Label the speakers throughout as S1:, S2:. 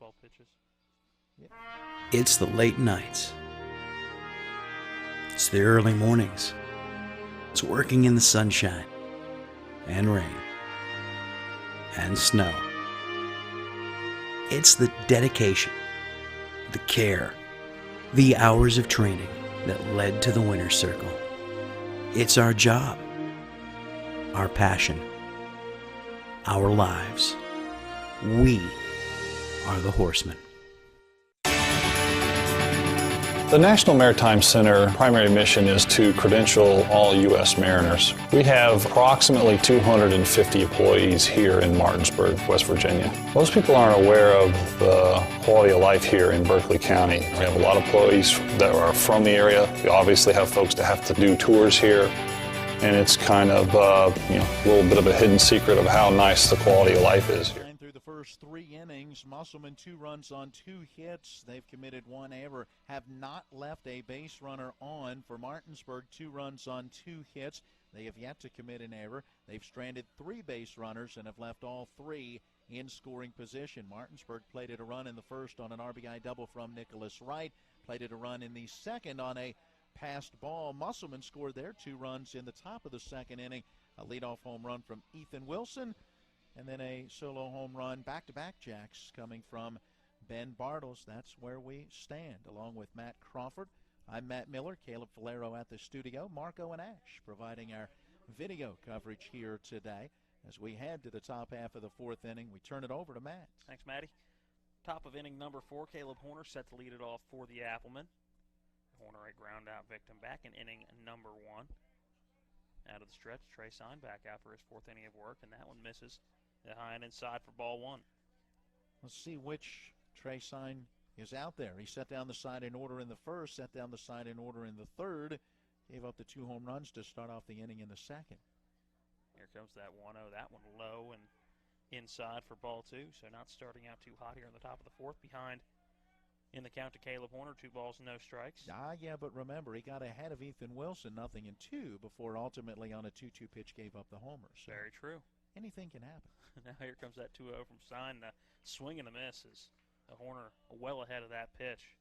S1: 12 pitches.
S2: It's the late nights. It's the early mornings. It's working in the sunshine and rain and snow. It's the dedication, the care, the hours of training that led to the winner's circle. It's our job, our passion, our lives. We are the Horsemen.
S3: The National Maritime Center primary mission is to credential all U.S. mariners. We have approximately 250 employees here in Martinsburg, West Virginia. Most people aren't aware of the quality of life here in Berkeley County. We have a lot of employees that are from the area. We obviously have folks that have to do tours here, and it's kind of a little bit of a hidden secret of how nice the quality of life is here.
S4: Through the first 3 innings, Musselman 2 runs on 2 hits. They've committed 1 error, have not left a base runner on. For Martinsburg, 2 runs on 2 hits. They have yet to commit an error. They've stranded 3 base runners and have left all 3 in scoring position. Martinsburg plated a run in the first on an RBI double from Nicholas Wright, plated a run in the second on a passed ball. Musselman scored their 2 runs in the top of the second inning, a leadoff home run from Ethan Wilson, and then a solo home run, back-to-back jacks coming from Ben Bartles. That's where we stand, along with Matt Crawford. I'm Matt Miller, Caleb Valero at the studio, Marco and Ash providing our video coverage here today. As we head to the top half of the 4th inning, we turn it over to Matt.
S1: Thanks, Matty. Top of inning number 4, Caleb Horner set to lead it off for the Applemen. Horner a ground out victim back in inning number 1. Out of the stretch, Trey Sign back out for his 4th inning of work, and that one misses. The high and inside for ball 1.
S4: Let's see which Trey Sign is out there. He set down the side in order in the first, set down the side in order in the third, gave up the 2 home runs to start off the inning in the second.
S1: Here comes that 1-0. That one low and inside for ball 2. So not starting out too hot here in the top of the 4th. Behind in the count to Caleb Horner, 2 balls, no strikes.
S4: Yeah, but remember, he got ahead of Ethan Wilson, 0-2, before ultimately on a 2-2 pitch gave up the homer. So
S1: very true.
S4: Anything can happen.
S1: Now here comes that 2-0 from Sign. Swing and a miss as Horner well ahead of that pitch.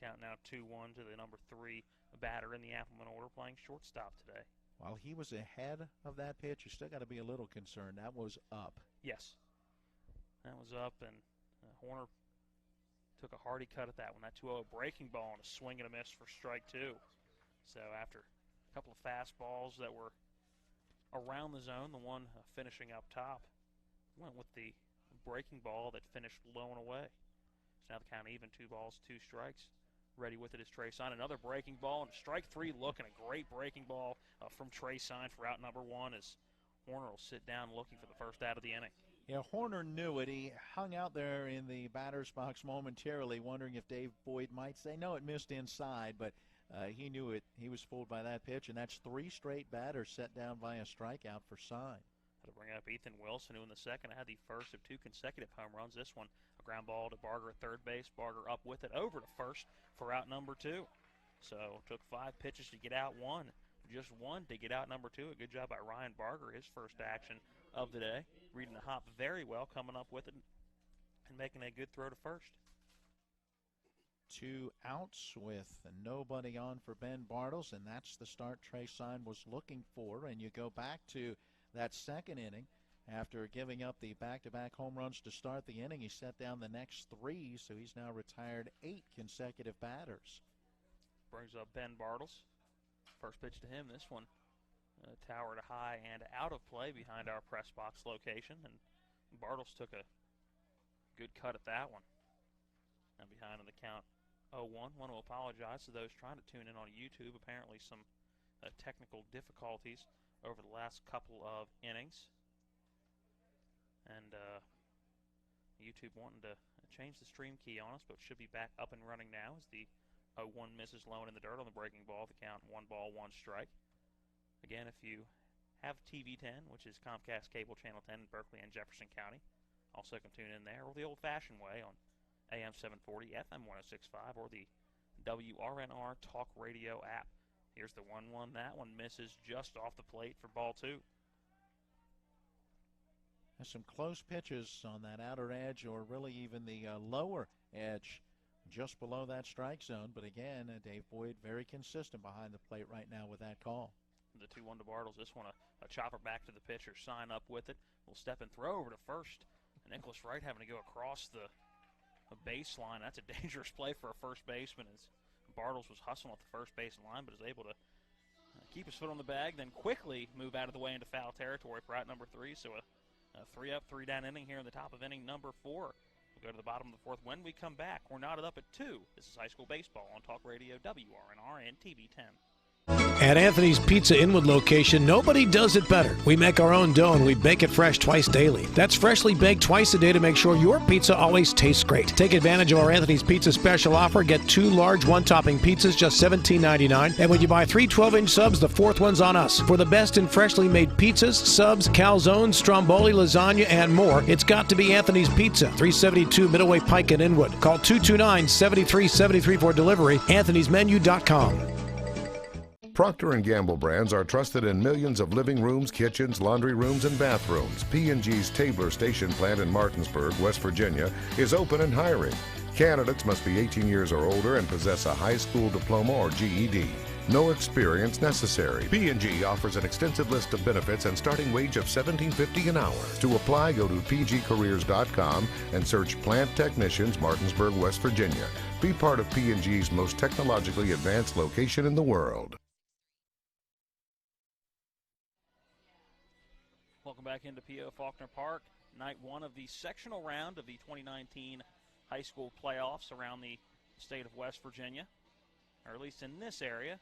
S1: Count now 2-1 to the number 3 batter in the Appleman order, playing shortstop today.
S4: While he was ahead of that pitch, you still got to be a little concerned. That was up.
S1: Yes. That was up, and Horner took a hearty cut at that one. That 2-0 breaking ball and a swing and a miss for strike 2. So after a couple of fastballs that were around the zone, the one finishing up top went with the breaking ball that finished low and away. So now the count even, 2 balls, 2 strikes. Ready with it is Trey Sign. Another breaking ball and strike 3 look, and a great breaking ball from Trey Sign for out number 1 as Horner will sit down looking for the first out of the inning.
S4: Yeah, Horner knew it. He hung out there in the batter's box momentarily, wondering if Dave Boyd might say, no, it missed inside, but he knew it. He was fooled by that pitch, and that's 3 straight batters set down by a strikeout for Sign.
S1: To bring up Ethan Wilson, who in the second had the first of 2 consecutive home runs. This one, a ground ball to Barger at third base. Barger up with it over to first for out number 2. So took 5 pitches to get out 1. Just 1 to get out number 2. A good job by Ryan Barger, his first action of the day. Reading the hop very well, coming up with it and making a good throw to first.
S4: 2 outs with nobody on for Ben Bartles, and that's the start Trey Sign was looking for. And you go back to that second inning. After giving up the back-to-back home runs to start the inning, he set down the next 3, so he's now retired 8 consecutive batters.
S1: Brings up Ben Bartles. First pitch to him, this one towered high and out of play behind our press box location, and Bartles took a good cut at that one. Now behind in the count 0-1. Want to apologize to those trying to tune in on YouTube. Apparently some technical difficulties over the last couple of innings. And YouTube wanting to change the stream key on us, but should be back up and running now as the 0-1 misses low and in the dirt on the breaking ball. The count 1 ball, 1 strike. Again, if you have TV10, which is Comcast Cable Channel 10 in Berkeley and Jefferson County, also can tune in there, or the old-fashioned way on AM 740, FM 106.5, or the WRNR Talk Radio app. Here's the 1-1. That one misses just off the plate for ball 2.
S4: Has some close pitches on that outer edge, or really even the lower edge just below that strike zone. But again, Dave Boyd very consistent behind the plate right now with that call.
S1: The 2-1 to Bartles. This one a chopper back to the pitcher. Sign up with it. Will step and throw over to first. Nicholas Wright having to go across the baseline. That's a dangerous play for a first baseman, as Bartles was hustling at the first base line, but is able to keep his foot on the bag, then quickly move out of the way into foul territory for out number 3. So a 3-up, 3-down inning here in the top of inning number 4. We'll go to the bottom of the 4th. When we come back, we're knotted up at 2. This is high school baseball on Talk Radio WRNR and TV 10.
S5: At Anthony's Pizza Inwood location, nobody does it better. We make our own dough and we bake it fresh twice daily. That's freshly baked twice a day to make sure your pizza always tastes great. Take advantage of our Anthony's Pizza special offer. Get 2 large one-topping pizzas, just $17.99. And when you buy 3 12-inch subs, the 4th one's on us. For the best in freshly made pizzas, subs, calzones, stromboli, lasagna, and more, it's got to be Anthony's Pizza, 372 Middleway Pike in Inwood. Call 229-7373 for delivery. Anthony'sMenu.com.
S6: Procter & Gamble brands are trusted in millions of living rooms, kitchens, laundry rooms, and bathrooms. P&G's Tabler Station plant in Martinsburg, West Virginia, is open and hiring. Candidates must be 18 years or older and possess a high school diploma or GED. No experience necessary. P&G offers an extensive list of benefits and starting wage of $17.50 an hour. To apply, go to pgcareers.com and search Plant Technicians, Martinsburg, West Virginia. Be part of P&G's most technologically advanced location in the world.
S1: Welcome back into P.O. Faulkner Park. Night 1 of the sectional round of the 2019 high school playoffs around the state of West Virginia, or at least in this area.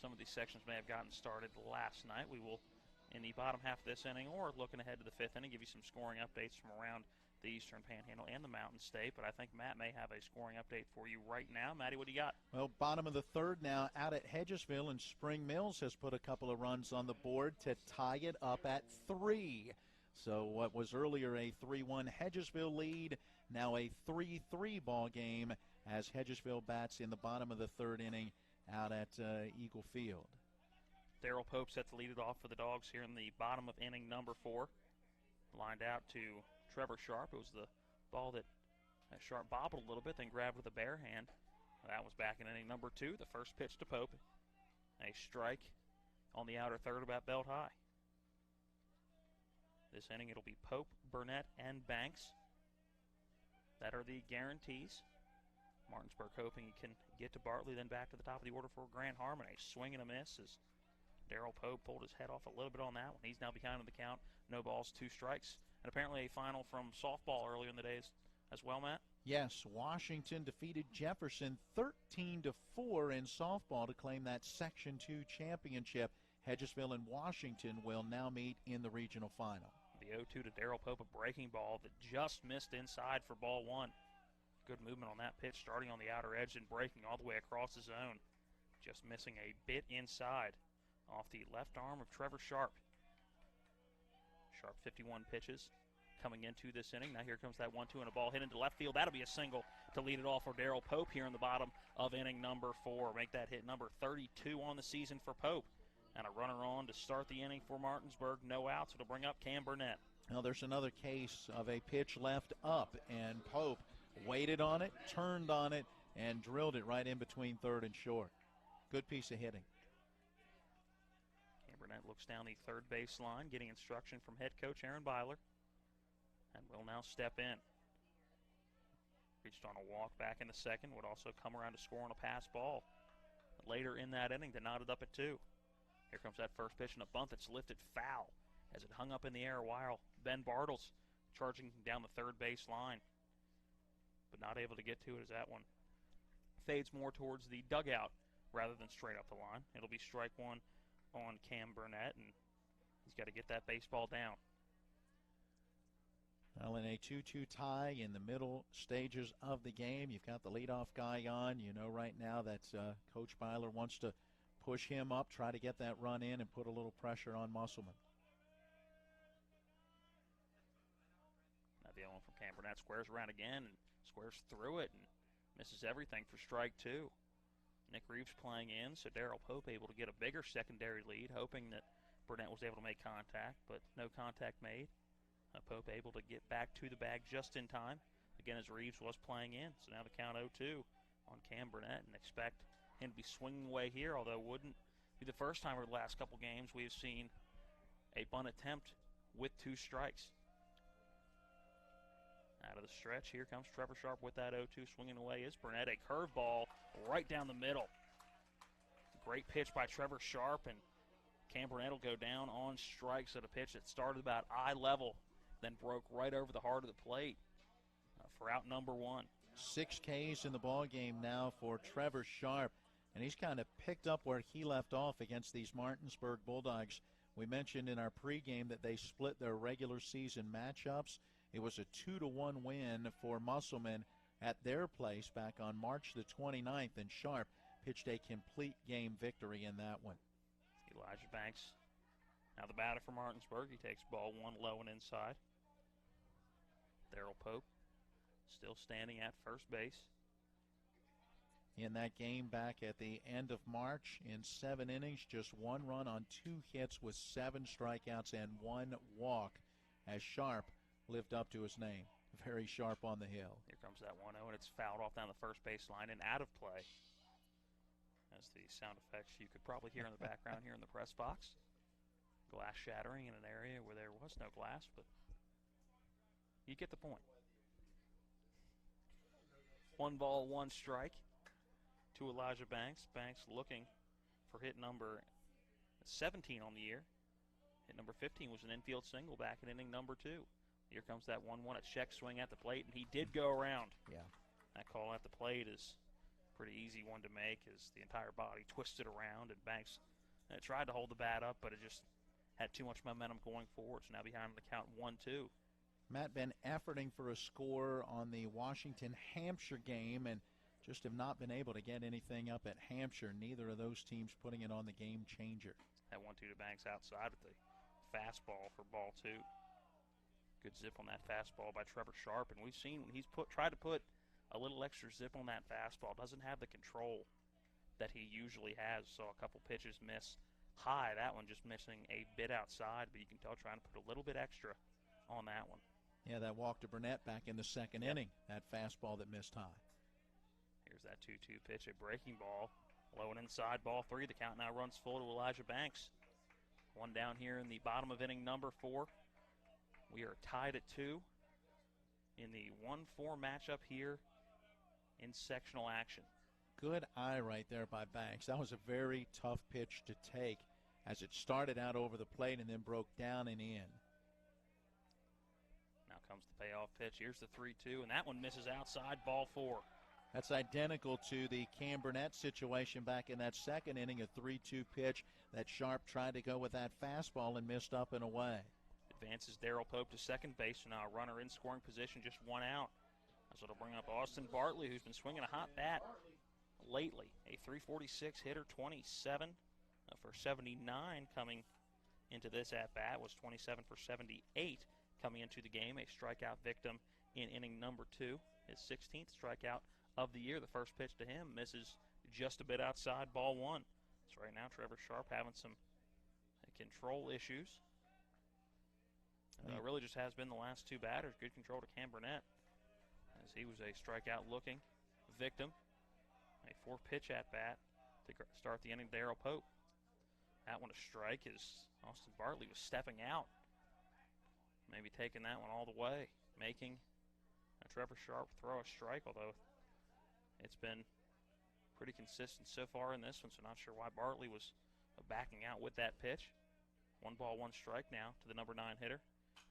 S1: Some of these sections may have gotten started last night. We will, in the bottom half of this inning, or looking ahead to the 5th inning, give you some scoring updates from around the Eastern Panhandle and the Mountain State. But I think Matt may have a scoring update for you right now. Matty, what do you got?
S4: Well, bottom of the 3rd now out at Hedgesville, and Spring Mills has put a couple of runs on the board to tie it up at 3. So what was earlier a 3-1 Hedgesville lead, now a 3-3 ball game as Hedgesville bats in the bottom of the 3rd inning out at Eagle Field.
S1: Darrell Pope set to lead it off for the Dogs here in the bottom of inning number 4. Lined out to Trevor Sharp. It was the ball that Sharp bobbled a little bit, then grabbed with a bare hand. That was back in inning number 2. The first pitch to Pope. A strike on the outer 3rd about belt high. This inning it'll be Pope, Burnett, and Banks. That are the guarantees. Martinsburg hoping he can get to Bartley, then back to the top of the order for Grand Harmon. A swing and a miss as Darrell Pope pulled his head off a little bit on that one. He's now behind in the count. No balls, 2 strikes. And apparently a final from softball earlier in the days as well, Matt?
S4: Yes, Washington defeated Jefferson 13-4 in softball to claim that Section 2 championship. Hedgesville and Washington will now meet in the regional final.
S1: The 0-2 to Darrell Pope, a breaking ball that just missed inside for ball 1. Good movement on that pitch, starting on the outer edge and breaking all the way across the zone. Just missing a bit inside off the left arm of Trevor Sharp. Sharp 51 pitches coming into this inning. Now here comes that 1-2 and a ball hit into left field. That'll be a single to lead it off for Darrell Pope here in the bottom of inning number 4. Make that hit number 32 on the season for Pope. And a runner on to start the inning for Martinsburg. No outs. It'll bring up Cam Burnett.
S4: Now there's another case of a pitch left up, and Pope waited on it, turned on it, and drilled it right in between 3rd and short. Good piece of hitting.
S1: Cam Burnett looks down the 3rd baseline, getting instruction from head coach Aaron Byler, and will now step in. Reached on a walk back in the 2nd, would also come around to score on a pass ball later in that inning to knot it up at 2. Here comes that first pitch and a bunt that's lifted foul as it hung up in the air while Ben Bartles charging down the 3rd base line, but not able to get to it as that one fades more towards the dugout rather than straight up the line. It'll be strike 1 on Cam Burnett, and he's got to get that baseball down.
S4: Well, in a 2-2 tie in the middle stages of the game, you've got the leadoff guy on. You know right now that Coach Byler wants to push him up, try to get that run in, and put a little pressure on Musselman.
S1: Now the one from Cam Burnett squares around again and squares through it and misses everything for strike 2. Nick Reeves playing in, so Darrell Pope able to get a bigger secondary lead, hoping that Burnett was able to make contact, but no contact made. Pope able to get back to the bag just in time, again, as Reeves was playing in. So now the count 0-2 on Cam Burnett, and expect him to be swinging away here, although wouldn't be the first time over the last couple games we have seen a bunt attempt with 2 strikes. Out of the stretch, here comes Trevor Sharp with that 0-2. Swinging away is Burnett. A curveball right down the middle. Great pitch by Trevor Sharp, and Cam Burnett will go down on strikes at a pitch that started about eye level, then broke right over the heart of the plate for out number 1.
S4: 6 Ks in the ball game now for Trevor Sharp, and he's kind of picked up where he left off against these Martinsburg Bulldogs. We mentioned in our pregame that they split their regular season matchups. It was a 2-1 win for Musselman at their place back on March the 29th, and Sharp pitched a complete game victory in that one.
S1: Elijah Banks, now the batter for Martinsburg. He takes ball 1 low and inside. Darrell Pope still standing at first base.
S4: In that game back at the end of March, in 7 innings, just 1 run on 2 hits with 7 strikeouts and 1 walk, as Sharp lived up to his name. Very sharp on the hill.
S1: Here comes that 1-0, and it's fouled off down the first base line and out of play. That's the sound effects you could probably hear in the background here in the press box. Glass shattering in an area where there was no glass, but you get the point. 1 ball, 1 strike to Elijah Banks. Banks looking for hit number 17 on the year. Hit number 15 was an infield single back in inning number 2. Here comes that 1-1, a check swing at the plate, and he did go around.
S4: Yeah.
S1: That call at the plate is pretty easy one to make, as the entire body twisted around, and Banks tried to hold the bat up, but it just had too much momentum going forward. So now behind the count 1-2.
S4: Matt been efforting for a score on the Washington-Hampshire game and just have not been able to get anything up at Hampshire. Neither of those teams putting it on the game changer.
S1: That 1-2 to Banks outside with the fastball for ball 2. Good zip on that fastball by Trevor Sharp, and we've seen when he's tried to put a little extra zip on that fastball. Doesn't have the control that he usually has. Saw a couple pitches miss high. That one just missing a bit outside, but you can tell trying to put a little bit extra on that one.
S4: Yeah, that walk to Burnett back in the 2nd inning. That fastball that missed high.
S1: Here's that 2-2 pitch, a breaking ball. Low and inside, ball 3. The count now runs full to Elijah Banks. 1 down here in the bottom of inning number 4. We are tied at 2 in the 1-4 matchup here in sectional action.
S4: Good eye right there by Banks. That was a very tough pitch to take as it started out over the plate and then broke down and in.
S1: Now comes the payoff pitch. Here's the 3-2, and that one misses outside, ball 4.
S4: That's identical to the Cam Burnett situation back in that 2nd inning, a 3-2 pitch that Sharp tried to go with that fastball and missed up and away.
S1: Advances Darrell Pope to second base, so now a runner in scoring position, just 1 out. So it'll bring up Austin Bartley, who's been swinging a hot bat lately. A .346 hitter, 27 for 79 coming into this at-bat, was 27 for 78 coming into the game. A strikeout victim in inning number 2, his 16th strikeout of the year. The first pitch to him misses just a bit outside, ball 1. So right now Trevor Sharp having some control issues. Really just has been the last 2 batters. Good control to Cam Burnett, as he was a strikeout-looking victim. A 4-pitch at-bat to start the inning. Darrell Pope. That one a strike as Austin Bartley was stepping out. Maybe taking that one all the way, making Trevor Sharp throw a strike, although it's been pretty consistent so far in this one, so not sure why Bartley was backing out with that pitch. 1 ball, 1 strike now to the number 9 hitter.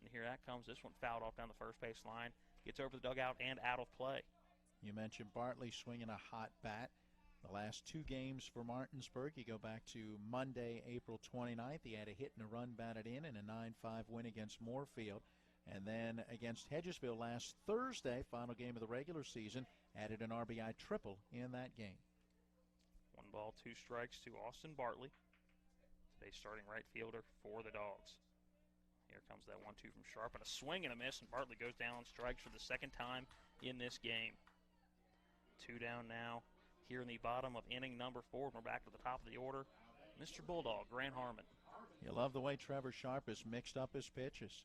S1: And here that comes. This one fouled off down the first base line. Gets over the dugout and out of play.
S4: You mentioned Bartley swinging a hot bat. The last 2 games for Martinsburg, you go back to Monday, April 29th. He had a hit and a run batted in a 9-5 win against Moorfield. And then against Hedgesville last Thursday, final game of the regular season, added an RBI triple in that game.
S1: 1 ball, 2 strikes to Austin Bartley, today's starting right fielder for the Dogs. Here comes that 1-2 from Sharp, and a swing and a miss, and Bartley goes down on strikes for the 2nd time in this game. 2 down now here in the bottom of inning number 4. We're back to the top of the order. Mr. Bulldog, Grant Harmon.
S4: You love the way Trevor Sharp has mixed up his pitches.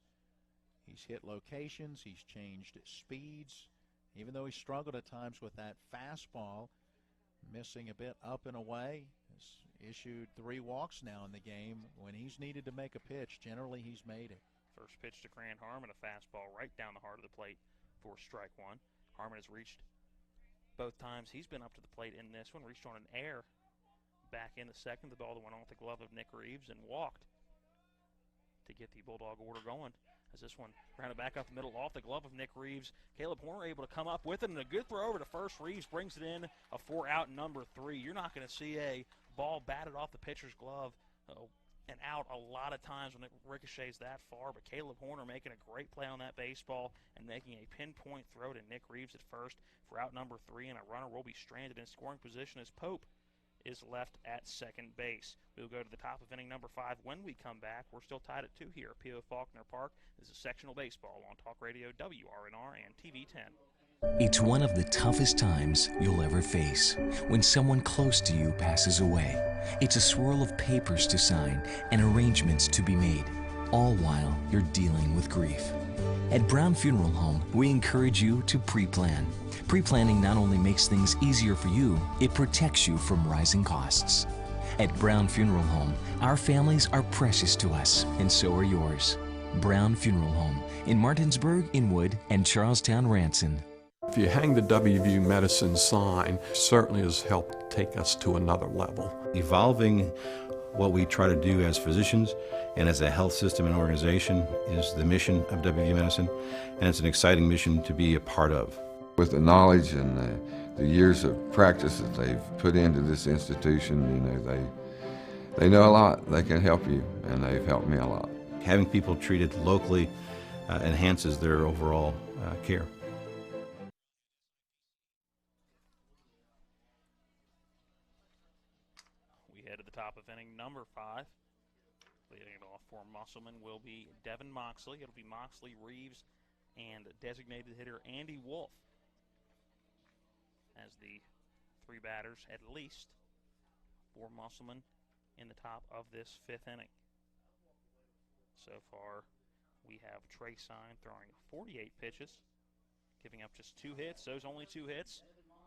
S4: He's hit locations. He's changed speeds. Even though he struggled at times with that fastball, missing a bit up and away, has issued 3 walks now in the game. When he's needed to make a pitch, generally he's made it.
S1: First pitch to Grant Harmon, a fastball right down the heart of the plate for strike one. Harmon has reached both times he's been up to the plate in this one, reached on an air back in the second. The ball that went off the glove of Nick Reeves and walked to get the Bulldog order going. As this one rounded back up the middle off the glove of Nick Reeves. Caleb Horner able to come up with it, and a good throw over to first. Reeves brings it in, a 4-out number 3. You're not going to see a ball batted off the pitcher's glove and out a lot of times when it ricochets that far, but Caleb Horner making a great play on that baseball and making a pinpoint throw to Nick Reeves at first for out number 3, and a runner will be stranded in scoring position as Pope is left at second base. We'll go to the top of inning number 5 when we come back. We're still tied at 2 here at P.O. Faulkner Park. This is sectional baseball on Talk Radio WRNR and TV 10.
S7: It's one of the toughest times you'll ever face when someone close to you passes away. It's a swirl of papers to sign and arrangements to be made, all while you're dealing with grief. At Brown Funeral Home, we encourage you to pre-plan. Pre-planning not only makes things easier for you, it protects you from rising costs. At Brown Funeral Home, our families are precious to us, and so are yours. Brown Funeral Home in Martinsburg, Inwood, and Charlestown, Ranson.
S8: If you hang the WVU Medicine sign, certainly has helped take us to another level.
S9: Evolving what we try to do as physicians and as a health system and organization is the mission of WVU Medicine, and it's an exciting mission to be a part of.
S10: With the knowledge and the years of practice that they've put into this institution, you know, they know a lot. They can help you, and they've helped me a lot.
S9: Having people treated locally enhances their overall care.
S1: At the top of inning number 5. Leading it off for Musselman will be Devin Moxley. It'll be Moxley, Reeves, and designated hitter Andy Wolf as the 3 batters at least for Musselman in the top of this 5th inning. So far, we have Trey Sign throwing 48 pitches, giving up just 2 hits. Those only 2 hits.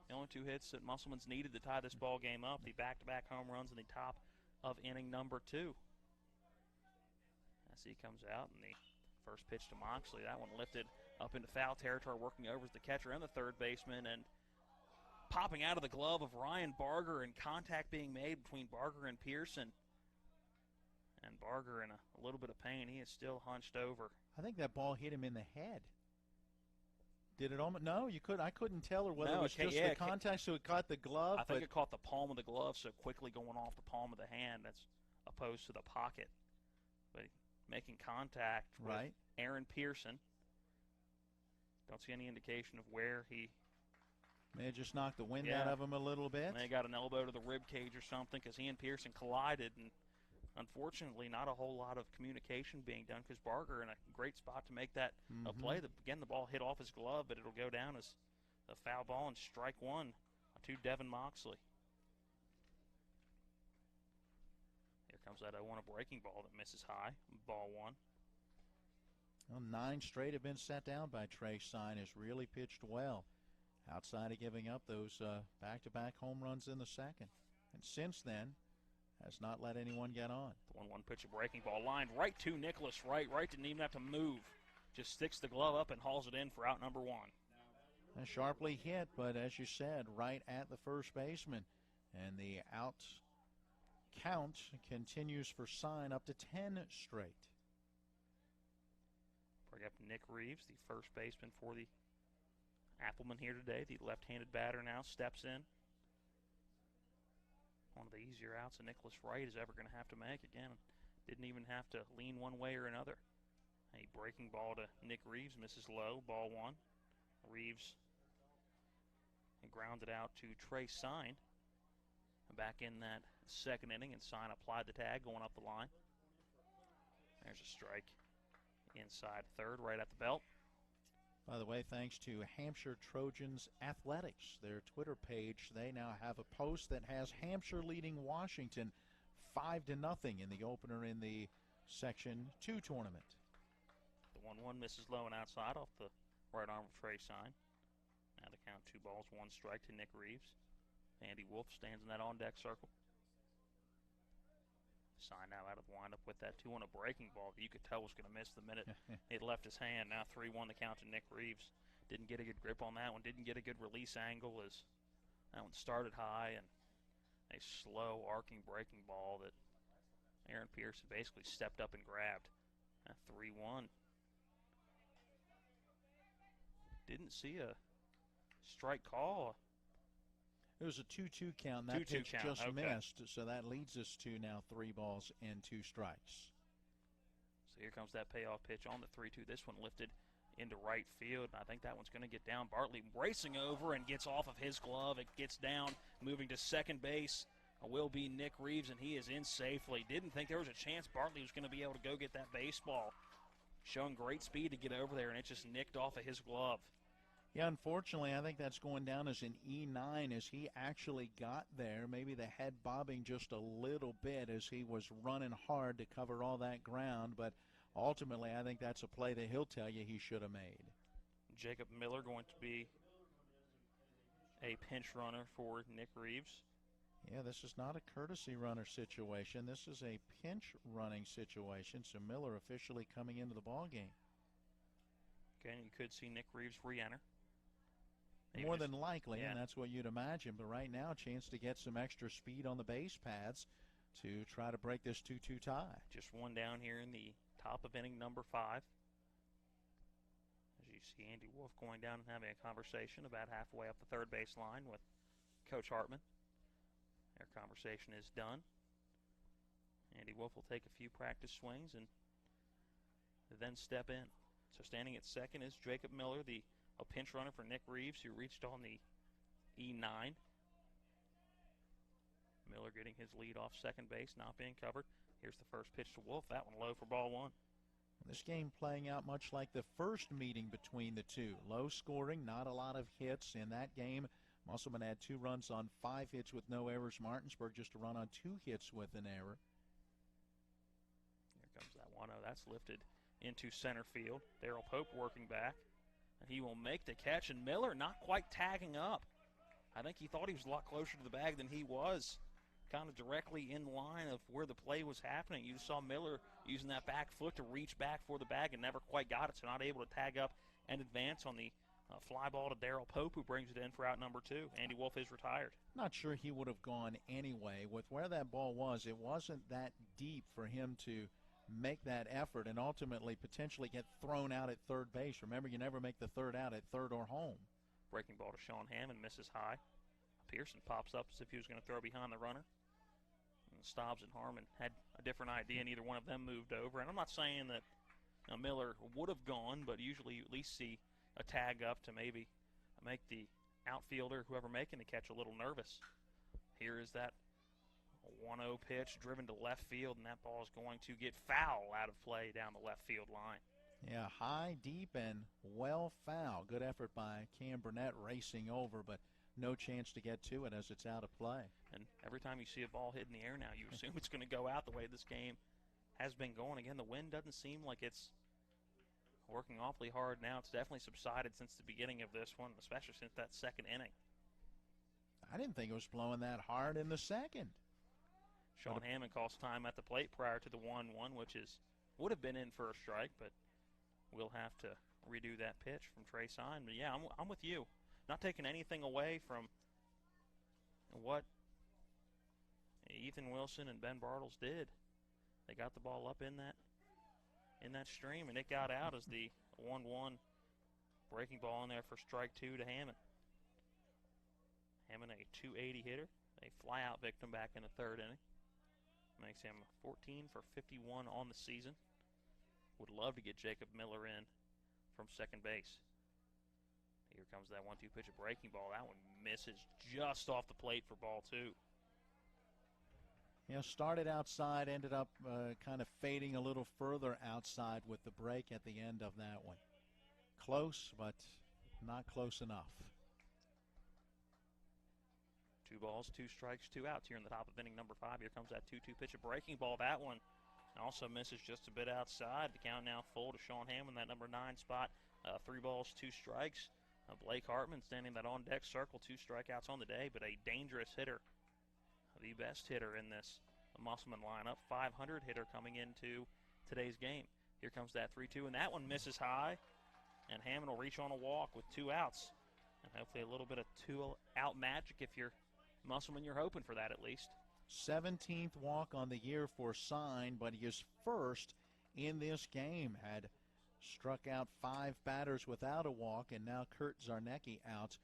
S1: The only 2 hits that Musselman's needed to tie this ball game up. The back-to-back home runs in the top of inning number 2. As he comes out, and the first pitch to Moxley, that one lifted up into foul territory, working over as the catcher and the third baseman, and popping out of the glove of Ryan Barger, and contact being made between Barger and Pearson. And Barger in a little bit of pain. He is still hunched over.
S4: I think that ball hit him in the head. Did it almost? No, I couldn't tell or whether it was just the contact, so it caught the glove.
S1: I think it caught the palm of the glove, so quickly going off the palm of the hand, as opposed to the pocket. But making contact with Aaron Pearson. Don't see any indication of where he
S4: may have just knocked the wind out of him a little bit.
S1: May have got an elbow to the rib cage or something, because he and Pearson collided, and unfortunately, not a whole lot of communication being done, because Barger in a great spot to make that a play. Again, the ball hit off his glove, but it'll go down as a foul ball and strike 1 to Devin Moxley. Here comes that 0-1, a breaking ball that misses high. Ball 1.
S4: Well, 9 straight have been set down by Trey Sign. Has really pitched well outside of giving up those back-to-back home runs in the second. And since then, has not let anyone get on.
S1: The 1-1 pitch, a breaking ball lined right to Nicholas Wright. Wright didn't even have to move. Just sticks the glove up and hauls it in for out number 1.
S4: And sharply hit, but as you said, right at the first baseman. And the out count continues for Sign up to 10 straight.
S1: Bring up Nick Reeves, the first baseman for the Appleman here today. The left-handed batter now steps in. One of the easier outs that Nicholas Wright is ever going to have to make. Again, didn't even have to lean one way or another. A breaking ball to Nick Reeves, misses low, ball 1. Reeves grounded out to Trey Sign. Back in that second inning, and Sign applied the tag going up the line. There's a strike inside third, right at the belt.
S4: By the way, thanks to Hampshire Trojans Athletics, their Twitter page, they now have a post that has Hampshire leading Washington 5-0 in the opener in the Section 2 tournament.
S1: The 1-1 misses low and outside off the right arm of Trey Sign. Now the count 2 balls, 1 strike to Nick Reeves. Andy Wolf stands in that on-deck circle. Sign now out of the windup with that 2 on a breaking ball that you could tell was going to miss the minute it left his hand. Now 3-1 the count to Nick Reeves. Didn't get a good grip on that one. Didn't get a good release angle as that one started high and a slow arcing breaking ball that Aaron Pearson basically stepped up and grabbed. 3-1. Didn't see a strike call.
S4: It was a 2-2 count. That pitch just missed, so that leads us to now 3 balls and 2 strikes.
S1: So here comes that payoff pitch on the 3-2. This one lifted into right field. I think that one's going to get down. Bartley racing over and gets off of his glove. It gets down, moving to second base. Will be Nick Reeves, and he is in safely. Didn't think there was a chance Bartley was going to be able to go get that baseball. Showing great speed to get over there, and it just nicked off of his glove.
S4: Yeah, unfortunately, I think that's going down as an E9 as he actually got there. Maybe the head bobbing just a little bit as he was running hard to cover all that ground. But ultimately, I think that's a play that he'll tell you he should have made.
S1: Jacob Miller going to be a pinch runner for Nick Reeves.
S4: Yeah, this is not a courtesy runner situation. This is a pinch running situation. So Miller officially coming into the ball game.
S1: Okay, and you could see Nick Reeves re-enter.
S4: More than likely, yeah. And that's what you'd imagine. But right now, a chance to get some extra speed on the base paths to try to break this 2-2 tie.
S1: Just one down here in the top of inning number 5. As you see Andy Wolf going down and having a conversation about halfway up the third base line with Coach Hartman. Their conversation is done. Andy Wolf will take a few practice swings and then step in. So standing at second is Jacob Miller, a pinch runner for Nick Reeves, who reached on the E9. Miller getting his lead off second base, not being covered. Here's the first pitch to Wolf. That one low for ball 1.
S4: This game playing out much like the first meeting between the two. Low scoring, not a lot of hits in that game. Musselman had 2 runs on 5 hits with no errors. Martinsburg just a run on 2 hits with an error.
S1: Here comes that 1-0. That's lifted into center field. Darrell Pope working back. And he will make the catch, and Miller not quite tagging up. I think he thought he was a lot closer to the bag than he was. Kind of directly in line of where the play was happening. You saw Miller using that back foot to reach back for the bag and never quite got it, so not able to tag up and advance on the fly ball to Darrell Pope, who brings it in for out number 2. Andy Wolf is retired.
S4: Not sure he would have gone anyway. With where that ball was, it wasn't that deep for him to make that effort and ultimately potentially get thrown out at third base. Remember, you never make the third out at third or home.
S1: Breaking ball to Sean Hammond, misses high. Pearson pops up as if he was going to throw behind the runner. And Stobbs and Harmon had a different idea. Neither one of them moved over. And I'm not saying that Miller would have gone, but usually you at least see a tag up to maybe make the outfielder, whoever making the catch, a little nervous. Here is that 1-0 pitch driven to left field, and that ball is going to get foul out of play down the left field line.
S4: Yeah, high, deep, and well foul. Good effort by Cam Burnett racing over, but no chance to get to it as it's out of play.
S1: And every time you see a ball hit in the air now, you assume it's going to go out the way this game has been going. Again, the wind doesn't seem like it's working awfully hard now. It's definitely subsided since the beginning of this one, especially since that second inning.
S4: I didn't think it was blowing that hard in the second.
S1: Sean Hammond calls time at the plate prior to the 1-1, which would have been in for a strike, but we'll have to redo that pitch from Trey Sign. But yeah, I'm with you. Not taking anything away from what Ethan Wilson and Ben Bartles did. They got the ball up in that stream, and it got out as the 1-1 breaking ball in there for strike 2 to Hammond. Hammond, a 280 hitter, a fly-out victim back in the third inning. Makes him 14 for 51 on the season. Would love to get Jacob Miller in from second base. Here comes that 1-2 pitch, a breaking ball. That one misses just off the plate for ball 2.
S4: Yeah, started outside, ended up kind of fading a little further outside with the break at the end of that one. Close, but not close enough.
S1: 2 balls, 2 strikes, 2 outs here in the top of inning number 5. Here comes that 2-2 pitch, a breaking ball. That one Also misses just a bit outside. The count now full to Sean Hammond, that number 9 spot. 3 balls, 2 strikes. Blake Hartman standing that on-deck circle, 2 strikeouts on the day, but a dangerous hitter. The best hitter in this Musselman lineup, 500 hitter coming into today's game. Here comes that 3-2, and that one misses high, and Hammond will reach on a walk with 2 outs. And hopefully a little bit of 2-out magic if you're Musselman. You're hoping for that at least.
S4: 17th walk on the year for Sign, but he is first in this game. Had struck out 5 batters without a walk, and now Kurt Zarnecki out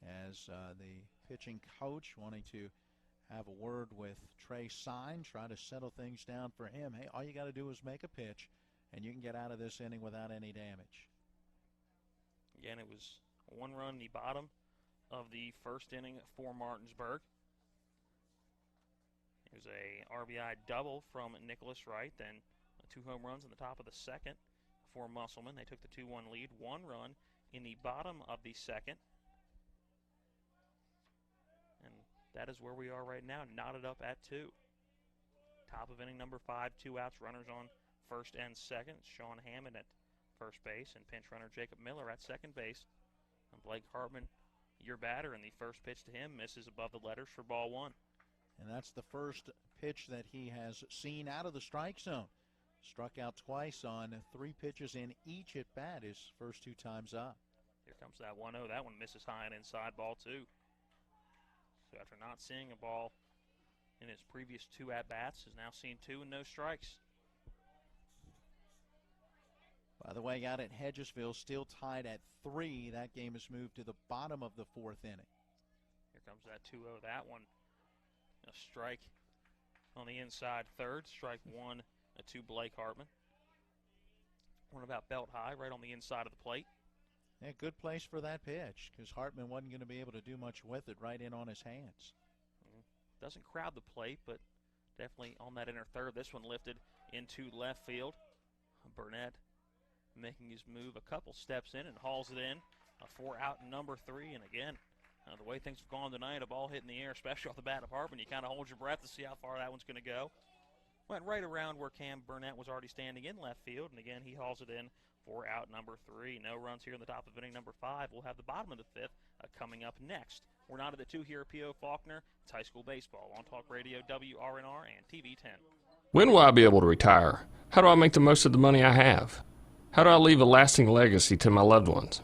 S4: as the pitching coach wanting to have a word with Trey Sign, try to settle things down for him. Hey, all you got to do is make a pitch, and you can get out of this inning without any damage.
S1: Again, it was 1 run in the bottom of the first inning for Martinsburg. It was a RBI double from Nicholas Wright, then 2 home runs in the top of the second for Musselman. They took the 2-1 lead, 1 run in the bottom of the second. And that is where we are right now, knotted up at 2. Top of inning number 5, 2 outs, runners on first and second. Sean Hammond at first base and pinch runner Jacob Miller at second base. And Blake Hartman, your batter, and the first pitch to him misses above the letters for ball 1.
S4: And that's the first pitch that he has seen out of the strike zone. Struck out twice on 3 pitches in each at bat his first 2 times up.
S1: Here comes that 1-0. That one misses high and inside, ball 2. So after not seeing a ball in his previous 2 at-bats, has now seen 2 and no strikes.
S4: By the way, out at Hedgesville, still tied at 3. That game has moved to the bottom of the 4th inning.
S1: Here comes that 2-0. That one, a strike on the inside third. Strike 1 to Blake Hartman. One about belt high, right on the inside of the plate.
S4: Yeah, good place for that pitch because Hartman wasn't going to be able to do much with it, right in on his hands.
S1: Doesn't crowd the plate, but definitely on that inner third. This one lifted into left field. Burnett making his move a couple steps in and hauls it in. A 4-out number 3, and again, the way things have gone tonight, a ball hit in the air, especially off the bat of Hartman, you kind of hold your breath to see how far that one's going to go. Went right around where Cam Burnett was already standing in left field, and again, he hauls it in for out number 3. No runs here in the top of inning number 5. We'll have the bottom of the 5th coming up next. We're not at the 2 here at P.O. Faulkner. It's high school baseball on Talk Radio, WRNR, and TV 10.
S8: When will I be able to retire? How do I make the most of the money I have? How do I leave a lasting legacy to my loved ones?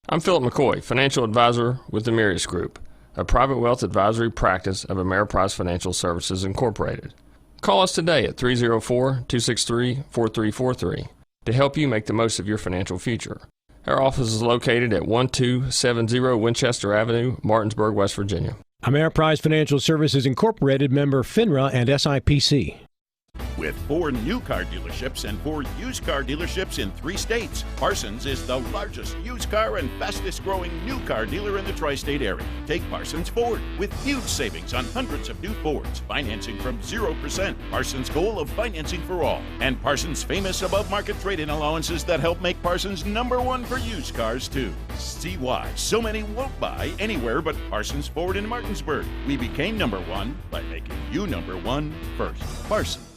S8: I'm Philip McCoy, financial advisor with the Mirius Group, a private wealth advisory practice of Ameriprise Financial Services Incorporated. Call us today at 304-263-4343 to help you make the most of your financial future. Our office is located at 1270 Winchester Avenue, Martinsburg, West Virginia.
S5: Ameriprise Financial Services Incorporated, member FINRA and SIPC.
S11: With 4 new car dealerships and 4 used car dealerships in 3 states, Parsons is the largest used car and fastest growing new car dealer in the tri-state area. Take Parsons Ford with huge savings on hundreds of new Fords, financing from 0%. Parsons' goal of financing for all. And Parsons' famous above market trade-in allowances that help make Parsons #1 for used cars too. See why so many won't buy anywhere but Parsons Ford in Martinsburg. We became #1 by making you #1 first. Parsons.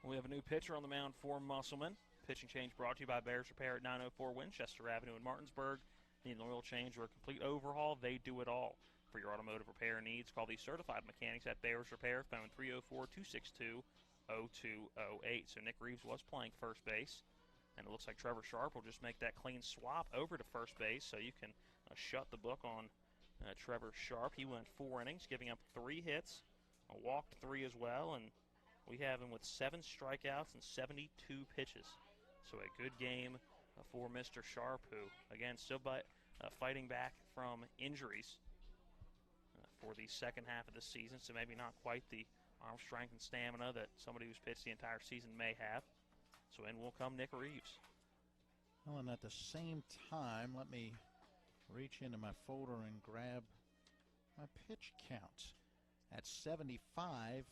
S1: We have a new pitcher on the mound for Musselman. Pitching change brought to you by Bears Repair at 904 Winchester Avenue in Martinsburg. Need an oil change or a complete overhaul? They do it all. For your automotive repair needs, call the certified mechanics at Bears Repair, phone 304-262-0208. So Nick Reeves was playing first base, and it looks like Trevor Sharp will just make that clean swap over to first base, so you can shut the book on Trevor Sharp. He went 4 innings, giving up 3 hits, walked 3 as well, and we have him with 7 strikeouts and 72 pitches. So a good game for Mr. Sharp, who, again, still fighting back from injuries for the second half of the season. So maybe not quite the arm strength and stamina that somebody who's pitched the entire season may have. So in will come Nick Reeves.
S4: Well, and at the same time, let me reach into my folder and grab my pitch count. At 75,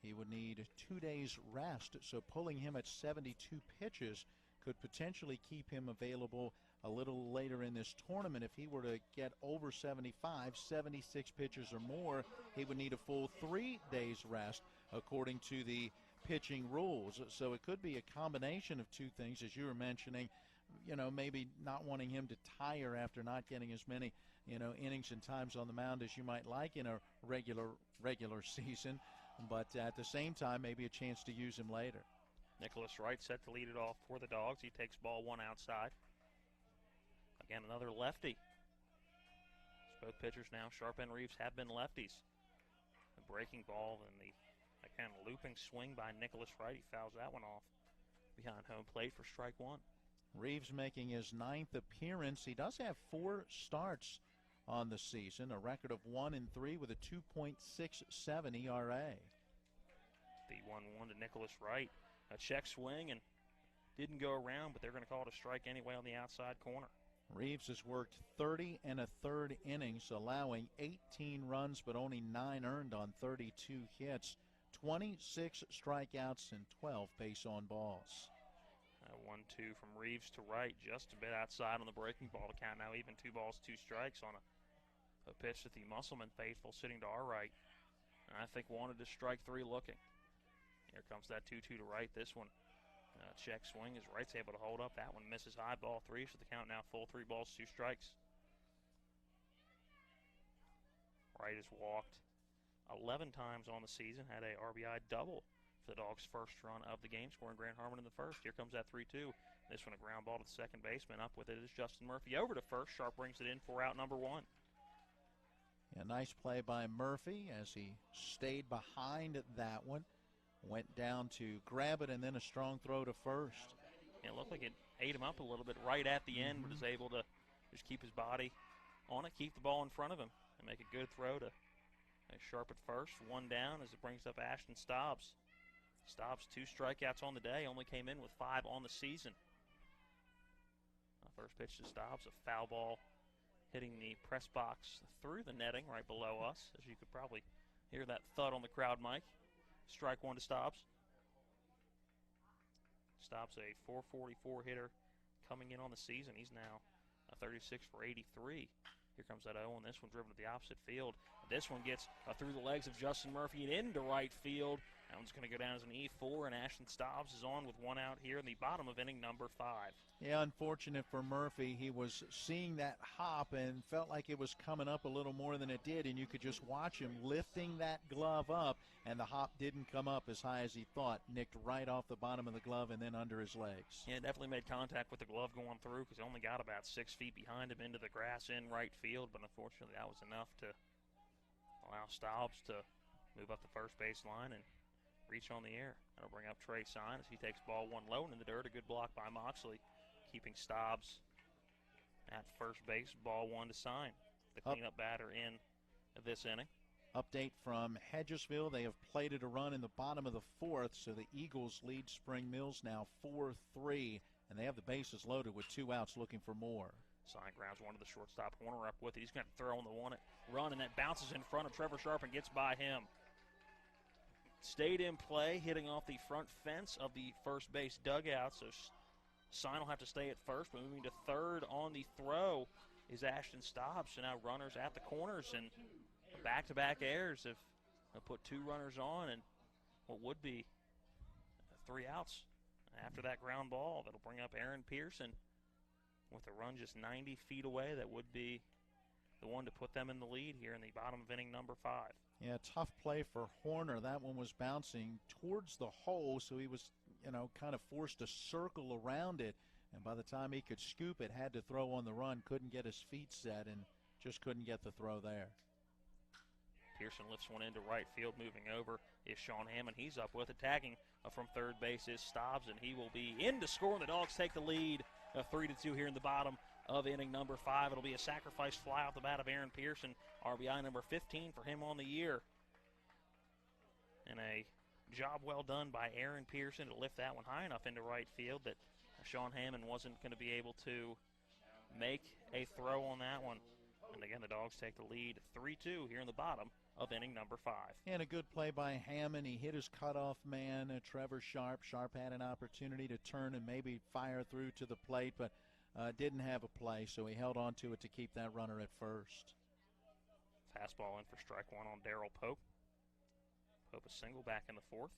S4: he would need 2 days rest, so pulling him at 72 pitches could potentially keep him available a little later in this tournament. If he were to get over 75, 76 pitches or more, he would need a full 3 days rest according to the pitching rules. So it could be a combination of two things, as you were mentioning, maybe not wanting him to tire after not getting as many, innings and times on the mound as you might like in a regular season, but at the same time, maybe a chance to use him later.
S1: Nicholas Wright set to lead it off for the Dogs. He takes ball one outside. Again, another lefty. Both pitchers now, Sharp and Reeves, have been lefties. A breaking ball and the again looping swing by Nicholas Wright. He fouls that one off behind home plate for strike one.
S4: Reeves making his 9th appearance. He does have 4 starts on the season, a record of 1-3 with a 2.67 ERA.
S1: The 1-1 to Nicholas Wright. A check swing and didn't go around, but they're going to call it a strike anyway on the outside corner.
S4: Reeves has worked 30 1/3 innings, allowing 18 runs but only 9 earned on 32 hits, 26 strikeouts, and 12 base on balls.
S1: 1-2 from Reeves to Wright, just a bit outside on the breaking ball to count now even 2 balls, 2 strikes on a pitch that the Musselman faithful sitting to our right. And I think wanted to strike 3 looking. Here comes that 2-2 to Wright. This one, check swing as Wright's able to hold up. That one misses high, ball 3, so the count now full 3 balls, 2 strikes. Wright has walked 11 times on the season, had a RBI double for the Dogs' first run of the game, scoring Grand Harmon in the first. Here comes that 3-2. This one a ground ball to the second baseman. Up with it is Justin Murphy over to first. Sharp brings it in for out number 1.
S4: A nice play by Murphy as he stayed behind that one. Went down to grab it and then a strong throw to first.
S1: It looked like it ate him up a little bit right at the end, but is able to just keep his body on it, keep the ball in front of him, and make a good throw to Sharp at first. 1 down as it brings up Ashton Stobbs. Stobbs 2 strikeouts on the day, only came in with 5 on the season. First pitch to Stobbs, a foul ball hitting the press box through the netting right below us, as you could probably hear that thud on the crowd mic. Strike 1 to Stobbs. Stobbs a .444 hitter coming in on the season. He's now a 36 for 83. Here comes that 0, and this one driven to the opposite field. This one gets through the legs of Justin Murphy and into right field. That one's going to go down as an E4, and Ashton Stobbs is on with 1 out here in the bottom of inning number 5.
S4: Yeah, unfortunate for Murphy. He was seeing that hop and felt like it was coming up a little more than it did, and you could just watch him lifting that glove up, and the hop didn't come up as high as he thought. Nicked right off the bottom of the glove and then under his legs.
S1: Yeah, definitely made contact with the glove going through because he only got about 6 feet behind him into the grass in right field, but unfortunately that was enough to allow Stobbs to move up the first base line and reach on the air. That'll bring up Trey Sign as he takes ball 1 low and in the dirt. A good block by Moxley, keeping Stobbs at first base. Ball 1 to Sign, the cleanup batter in this inning.
S4: Update from Hedgesville. They have plated a run in the bottom of the 4th, so the Eagles lead Spring Mills now 4-3, and they have the bases loaded with 2 outs looking for more.
S1: Sign grounds one to the shortstop. Horner up with it. He's going to throw on the run, and that bounces in front of Trevor Sharp and gets by him. Stayed in play, hitting off the front fence of the first base dugout, so Sign will have to stay at first, but moving to third on the throw is Ashton Stobbs. So now runners at the corners, and back-to-back errors have put 2 runners on and what would be 3 outs after that ground ball. That'll bring up Aaron Pearson with a run just 90 feet away. That would be the one to put them in the lead here in the bottom of inning number 5.
S4: Yeah, tough play for Horner. That one was bouncing towards the hole, so he was, kind of forced to circle around it. And by the time he could scoop it, had to throw on the run, couldn't get his feet set, and just couldn't get the throw there.
S1: Pearson lifts one into right field. Moving over is Sean Hammond. He's up with it. Tagging from third base is Stobbs, and he will be in to score, and the Dogs take the lead 3-2 here in the bottom of inning number 5. It'll be a sacrifice fly off the bat of Aaron Pearson, RBI number 15 for him on the year. And a job well done by Aaron Pearson to lift that one high enough into right field that Sean Hammond wasn't going to be able to make a throw on that one. And again, the Dogs take the lead 3-2 here in the bottom of inning number 5.
S4: And a good play by Hammond. He hit his cutoff man, Trevor Sharp. Sharp had an opportunity to turn and maybe fire through to the plate, but didn't have a play, so he held on to it to keep that runner at first.
S1: Fastball in for strike one on Darrell Pope. Pope a single back in the 4th.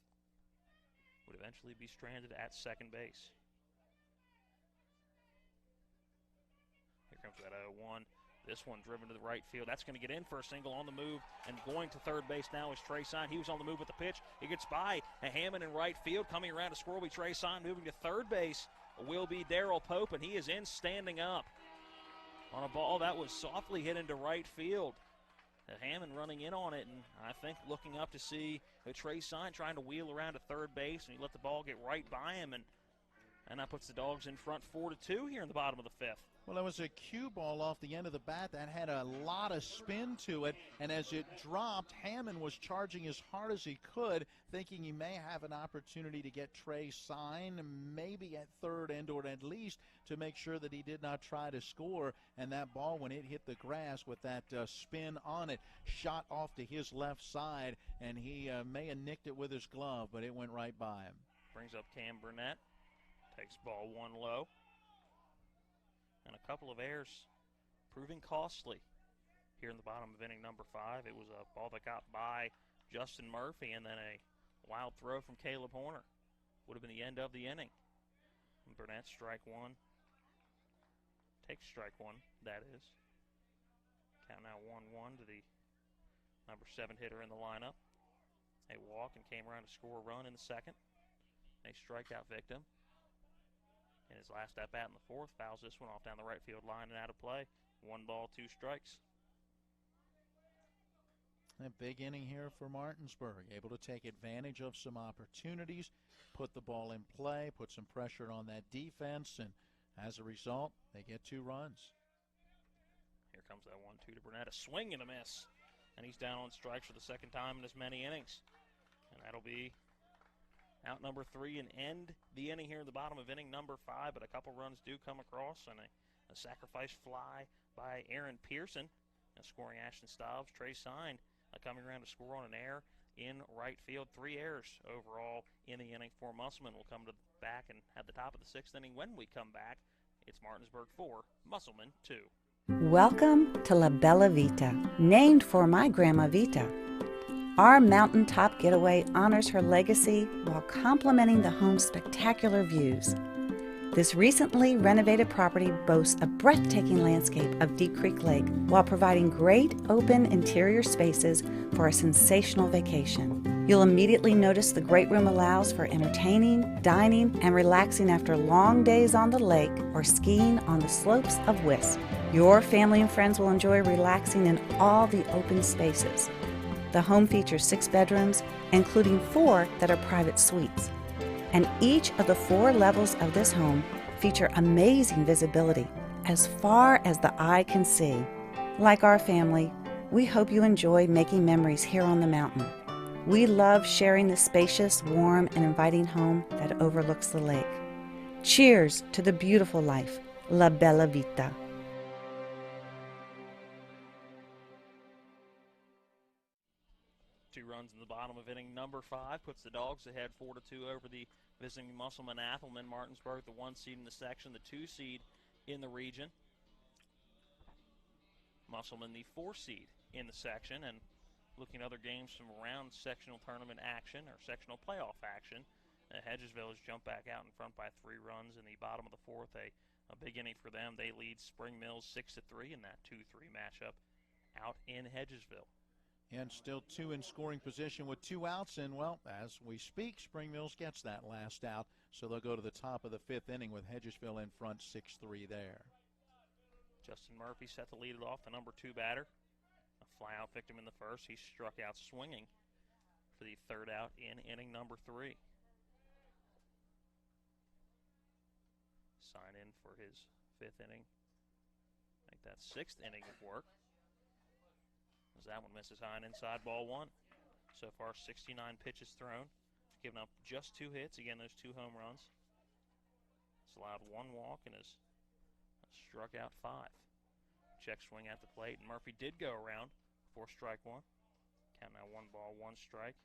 S1: Would eventually be stranded at second base. Here comes that 0-1. This one driven to the right field. That's going to get in for a single on the move. And going to third base now is Trey Sign. He was on the move with the pitch. He gets by a Hammond in right field. Coming around to score will be Trey Sign. Moving to third base will be Darrell Pope, and he is in standing up on a ball that was softly hit into right field. Hammond running in on it, and I think looking up to see Trey Sign trying to wheel around to third base, and he let the ball get right by him, and that puts the Dogs in front 4-2 here in the bottom of the 5th.
S4: Well, it was a cue ball off the end of the bat that had a lot of spin to it, and as it dropped, Hammond was charging as hard as he could, thinking he may have an opportunity to get Trey Sign, maybe at third and or at least to make sure that he did not try to score. And that ball, when it hit the grass with that spin on it, shot off to his left side, and he may have nicked it with his glove, but it went right by him.
S1: Brings up Cam Burnett, takes ball one low. And a couple of errors proving costly here in the bottom of inning number 5. It was a ball that got by Justin Murphy, and then a wild throw from Caleb Horner. Would have been the end of the inning. And Burnett strike one. Takes strike one, that is. Count now 1-1 to the number 7 hitter in the lineup. A walk and came around to score a run in the 2nd. A strikeout victim. In his last at bat in the 4th, fouls this one off down the right field line and out of play. 1 ball, 2 strikes.
S4: A big inning here for Martinsburg. Able to take advantage of some opportunities, put the ball in play, put some pressure on that defense, and as a result, they get 2 runs.
S1: Here comes that 1-2 to Burnett. A swing and a miss. And he's down on strikes for the 2nd time in as many innings. And that'll be out number 3 and end the inning here in the bottom of inning number 5, but a couple runs do come across, and a sacrifice fly by Aaron Pearson, scoring Ashton Stiles. Trey Sign coming around to score on an error in right field. 3 errors overall in the inning for Musselman. We'll come back and at the top of the 6th inning when we come back. It's Martinsburg 4, Musselman 2.
S12: Welcome to La Bella Vita, named for my Grandma Vita. Our mountaintop getaway honors her legacy while complementing the home's spectacular views. This recently renovated property boasts a breathtaking landscape of Deep Creek Lake while providing great open interior spaces for a sensational vacation. You'll immediately notice the great room allows for entertaining, dining, and relaxing after long days on the lake or skiing on the slopes of Wisp. Your family and friends will enjoy relaxing in all the open spaces. The home features 6 bedrooms, including 4 that are private suites. And each of the 4 levels of this home feature amazing visibility as far as the eye can see. Like our family, we hope you enjoy making memories here on the mountain. We love sharing the spacious, warm, and inviting home that overlooks the lake. Cheers to the beautiful life, La Bella Vita.
S1: Runs in the bottom of inning number 5 puts the Dogs ahead 4-2 over the visiting Musselman Athelman. Martinsburg, the 1 seed in the section, the 2 seed in the region. Musselman, the 4 seed in the section, and looking at other games from around sectional tournament action or sectional playoff action. Hedgesville has jumped back out in front by 3 runs in the bottom of the 4th. A big inning for them. They lead Spring Mills 6-3 in that 2-3 matchup out in Hedgesville.
S4: And still 2 in scoring position with 2 outs. And, well, as we speak, Spring Mills gets that last out. So they'll go to the top of the 5th inning with Hedgesville in front 6-3 there.
S1: Justin Murphy set to lead it off, the number 2 batter. A fly-out victim in the 1st. He struck out swinging for the 3rd out in inning number 3. Sign in for his 5th inning. Make that 6th inning of work. As that one misses high and inside, ball 1. So far, 69 pitches thrown. Given up just 2 hits. Again, those 2 home runs. He's allowed 1 walk and has struck out 5. Check swing at the plate, and Murphy did go around for strike 1. Count now 1 ball, 1 strike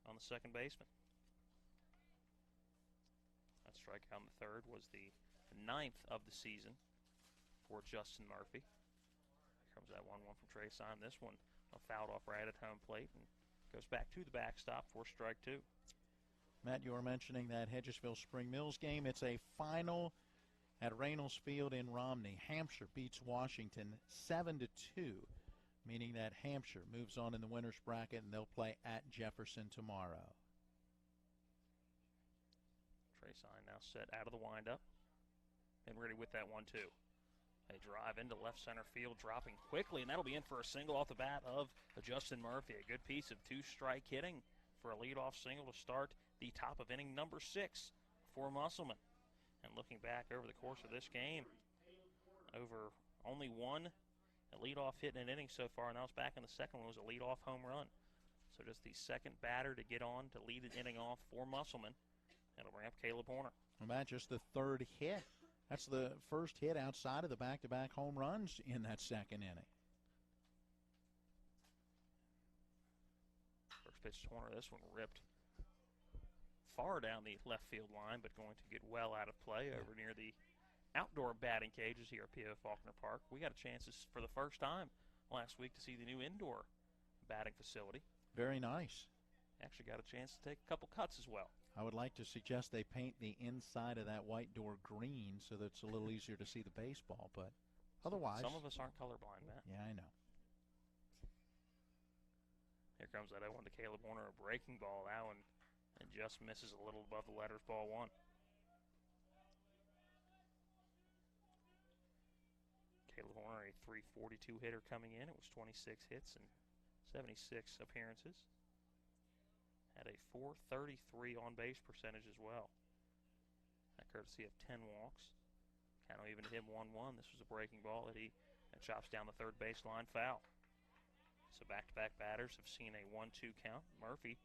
S1: on the second baseman. That strikeout on the third was the 9th of the season for Justin Murphy. Here comes that 1-1 from Trey Sign. This one fouled off right at home plate and goes back to the backstop for strike 2.
S4: Matt, you were mentioning that Hedgesville Spring Mills game. It's a final at Reynolds Field in Romney. Hampshire beats Washington 7-2, meaning that Hampshire moves on in the winner's bracket, and they'll play at Jefferson tomorrow.
S1: Trey Sign now set out of the windup and ready with that 1-2. They drive into left center field, dropping quickly, and that'll be in for a single off the bat of Justin Murphy. A good piece of 2-strike hitting for a leadoff single to start the top of inning number 6 for Musselman. And looking back over the course of this game, over only one leadoff hit in an inning so far, and that was back in the second one. It was a leadoff home run. So just the second batter to get on to lead an inning off for Musselman. That'll bring up Caleb Horner.
S4: Well, Matt, just the third hit. That's the first hit outside of the back-to-back home runs in that second inning.
S1: First pitch to Horner. This one ripped far down the left field line, but going to get well out of play over near the outdoor batting cages here at P.O. Faulkner Park. We got a chance for the first time last week to see the new indoor batting facility.
S4: Very nice.
S1: Actually got a chance to take a couple cuts as well.
S4: I would like to suggest they paint the inside of that white door green so that it's a little easier to see the baseball, but otherwise.
S1: Some of us aren't colorblind, Matt.
S4: Yeah, I know.
S1: Here comes that 0-1 to Caleb Horner, a breaking ball. That one and just misses a little above the letters, ball 1. Caleb Horner, a .342 hitter coming in. It was 26 hits and 76 appearances. Had a .433 on-base percentage as well. That courtesy of 10 walks. Kind of even hit 1-1. This was a breaking ball that he chops down the third baseline foul. So back-to-back batters have seen a 1-2 count. Murphy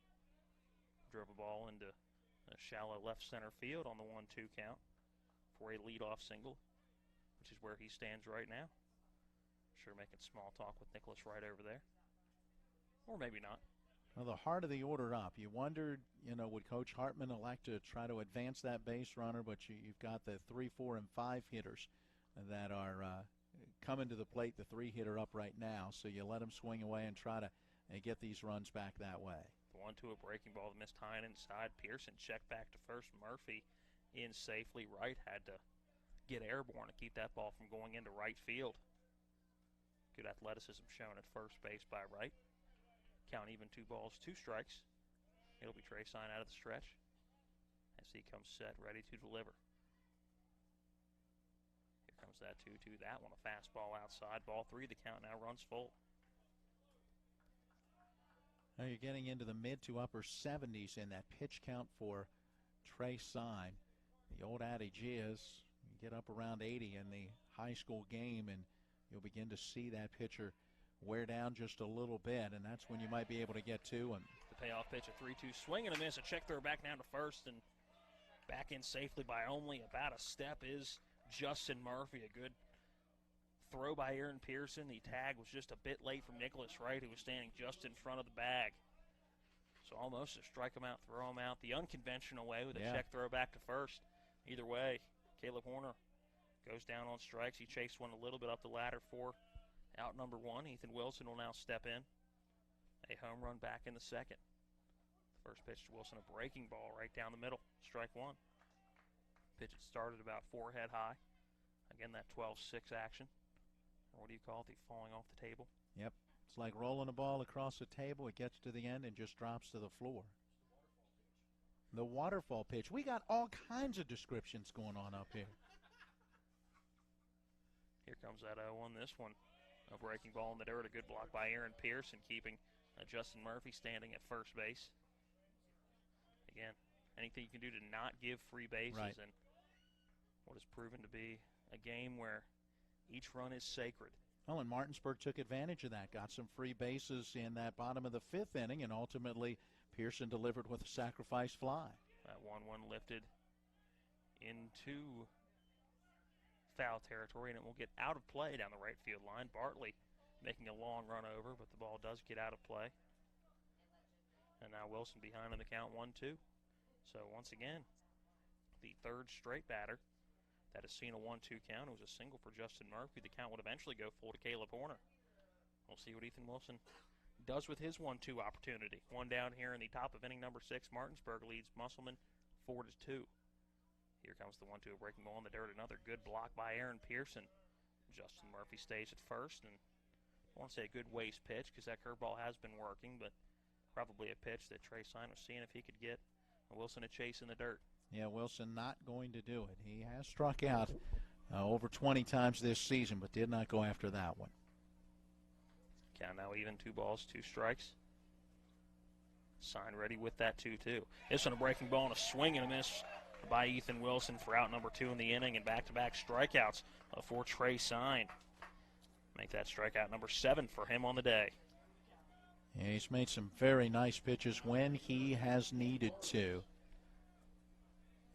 S1: drove a ball into a shallow left center field on the 1-2 count for a leadoff single, which is where he stands right now. Sure making small talk with Nicholas Wright over there. Or maybe not.
S4: Well, the heart of the order up. You wondered, would Coach Hartman elect to try to advance that base runner, but you've got the 3, 4, and 5 hitters that are coming to the plate, the 3-hitter up right now, so you let him swing away and try to get these runs back that way.
S1: The 1-2, a breaking ball that missed high and inside. Pearson checked back to first. Murphy in safely. Wright had to get airborne to keep that ball from going into right field. Good athleticism shown at first base by Wright. Count even 2 balls, 2 strikes. It'll be Trey Sign out of the stretch as he comes set, ready to deliver. Here comes that 2-2. That one, a fastball outside. Ball 3, the count now runs full.
S4: Now you're getting into the mid to upper 70s in that pitch count for Trey Sign. The old adage is you get up around 80 in the high school game and you'll begin to see that pitcher wear down just a little bit, and that's when you might be able to get to him.
S1: The payoff pitch, a 3-2 swing and a miss. A check throw back down to first and back in safely by only about a step is Justin Murphy. A good throw by Aaron Pearson. The tag was just a bit late from Nicholas Wright, who was standing just in front of the bag. So almost a strike him out, throw him out the unconventional way with a check throw back to first. Either way, Caleb Horner goes down on strikes. He chased one a little bit up the ladder for out number 1. Ethan Wilson will now step in. A home run back in the second. First pitch to Wilson, a breaking ball right down the middle. Strike 1. Pitch it started about 4 head high. Again, that 12-6 action. Or what do you call it? The falling off the table.
S4: Yep. It's like rolling a ball across the table. It gets to the end and just drops to the floor. The waterfall pitch. We got all kinds of descriptions going on up here.
S1: Here comes that 0-1. This one, a breaking ball in the dirt. A good block by Aaron Pearson, keeping Justin Murphy standing at first base. Again, anything you can do to not give free bases,
S4: right.
S1: And what has proven to be a game where each run is sacred.
S4: Well, and Martinsburg took advantage of that, got some free bases in that bottom of the 5th inning, and ultimately Pearson delivered with a sacrifice fly.
S1: That 1-1 lifted into foul territory, and it will get out of play down the right field line. Bartley making a long run over, but the ball does get out of play. And now Wilson behind in the count 1-2. So once again, the third straight batter that has seen a 1-2 count. It was a single for Justin Murphy. The count would eventually go full to Caleb Horner. We'll see what Ethan Wilson does with his 1-2 opportunity. One down here in the top of inning number 6. Martinsburg leads Musselman 4-2. Here comes the 1-2 breaking ball in the dirt. Another good block by Aaron Pearson. Justin Murphy stays at first, and I want to say a good waste pitch because that curveball has been working, but probably a pitch that Trey Sign was seeing if he could get Wilson a chase in the dirt.
S4: Yeah, Wilson not going to do it. He has struck out over 20 times this season, but did not go after that one.
S1: Count now even, 2 balls, 2 strikes. Sign ready with that 2-2. This one a breaking ball and a swing and a miss by Ethan Wilson for out number 2 in the inning, and back-to-back strikeouts for Trey Sign. Make that strikeout number 7 for him on the day.
S4: Yeah, he's made some very nice pitches when he has needed to.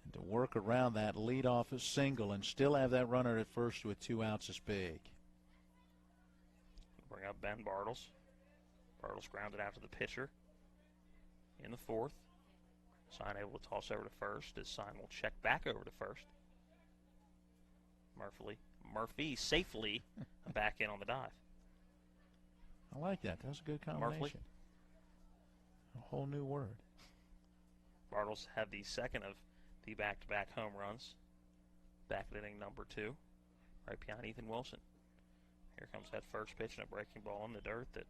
S4: And to work around that leadoff single and still have that runner at first with 2 outs is big.
S1: Bring up Ben Bartles. Bartles grounded out to the pitcher in the 4th. Sign able to toss over to first as Sign will check back over to first. Murphy safely back in on the dive.
S4: I like that. That's a good combination.
S1: Murphy.
S4: A whole new word.
S1: Bartles had the second of the back-to-back home runs. Back at inning number 2. Right behind Ethan Wilson. Here comes that first pitch and a breaking ball in the dirt that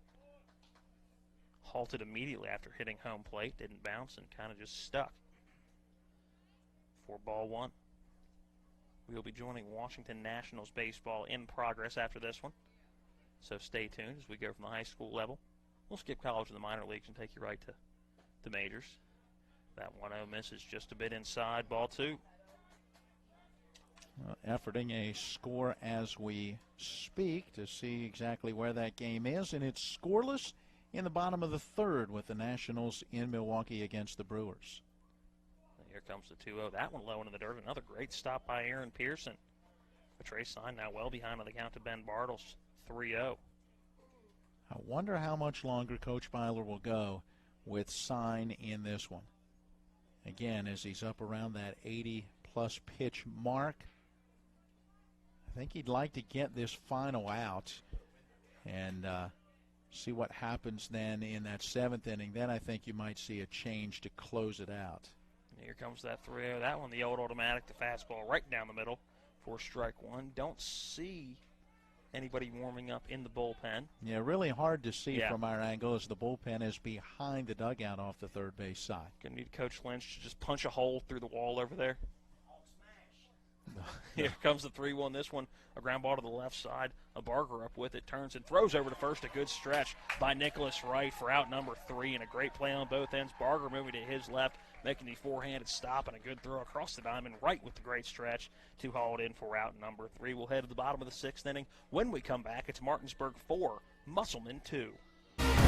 S1: halted immediately after hitting home plate. Didn't bounce and kind of just stuck. 4-1. We'll be joining Washington Nationals baseball in progress after this one. So stay tuned as we go from the high school level. We'll skip college and the minor leagues and take you right to the majors. That 1-0 misses just a bit inside, ball 2.
S4: Efforting a score as we speak to see exactly where that game is, and it's scoreless in the bottom of the 3rd with the Nationals in Milwaukee against the Brewers.
S1: Here comes the 2-0. That one low into the dirt. Another great stop by Aaron Pearson. But Trey Sign now well behind on the count to Ben Bartles, 3-0.
S4: I wonder how much longer Coach Byler will go with Sign in this one. Again, as he's up around that 80-plus pitch mark, I think he'd like to get this final out and see what happens then in that 7th inning. Then I think you might see a change to close it out.
S1: Here comes that 3-0. That one, the old automatic, the fastball right down the middle for strike 1. Don't see anybody warming up in the bullpen.
S4: Yeah, really hard to see from our angle as the bullpen is behind the dugout off the 3rd base side.
S1: Gonna need Coach Lynch to just punch a hole through the wall over there. Here comes the 3-1. This one, a ground ball to the left side. A Barger up with it, turns and throws over to first. A good stretch by Nicholas Wright for out number 3, and a great play on both ends. Barger moving to his left, making the four-handed stop, and a good throw across the diamond right with the great stretch to haul it in for out number 3. We'll head to the bottom of the 6th inning. When we come back, it's Martinsburg 4, Musselman 2.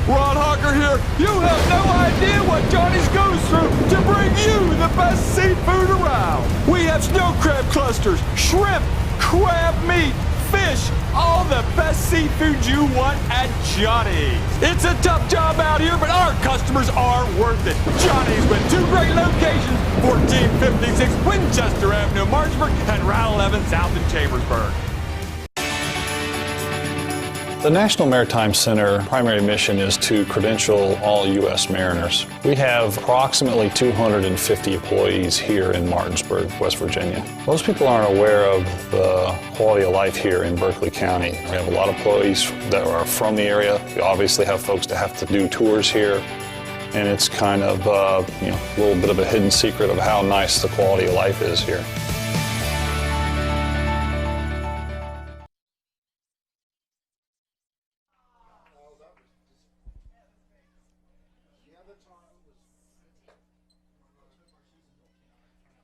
S13: Ron Hawker here. You have no idea what Johnny's goes through to bring you the best seafood around. We have snow crab clusters, shrimp, crab meat, fish, all the best seafood you want at Johnny's. It's a tough job out here, but our customers are worth it. Johnny's with 2 great locations, 1456 Winchester Avenue, Martinsburg, and Route 11 South in Chambersburg.
S3: The National Maritime Center primary mission is to credential all U.S. mariners. We have approximately 250 employees here in Martinsburg, West Virginia. Most people aren't aware of the quality of life here in Berkeley County. We have a lot of employees that are from the area. We obviously have folks that have to do tours here, and it's kind of a little bit of a hidden secret of how nice the quality of life is here.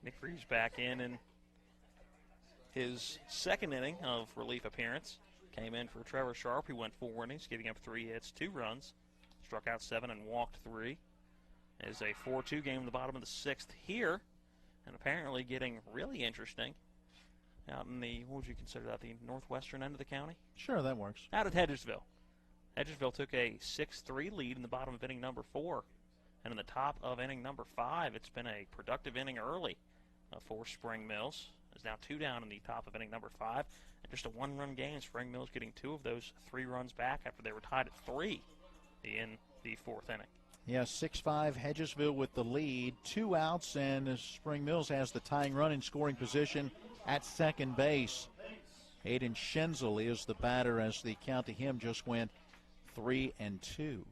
S1: Nick Reeves back in his 2nd inning of relief appearance. Came in for Trevor Sharp. He went 4 innings, giving up 3 hits, 2 runs. Struck out 7 and walked 3. It is a 4-2 game in the bottom of the 6th here. And apparently getting really interesting out in the, what would you consider that, the northwestern end of the county?
S4: Sure, that works.
S1: Out at Hedgesville. Hedgesville took a 6-3 lead in the bottom of inning number 4. And in the top of inning number 5, it's been a productive inning early for Spring Mills. It's now 2 down in the top of inning number 5. And just a 1-run game. Spring Mills getting 2 of those 3 runs back after they were tied at 3 in the 4th inning.
S4: Yeah, 6-5 Hedgesville with the lead. 2 outs, and Spring Mills has the tying run in scoring position at second base. Aiden Schenzel is the batter as the count to him just went 3-2.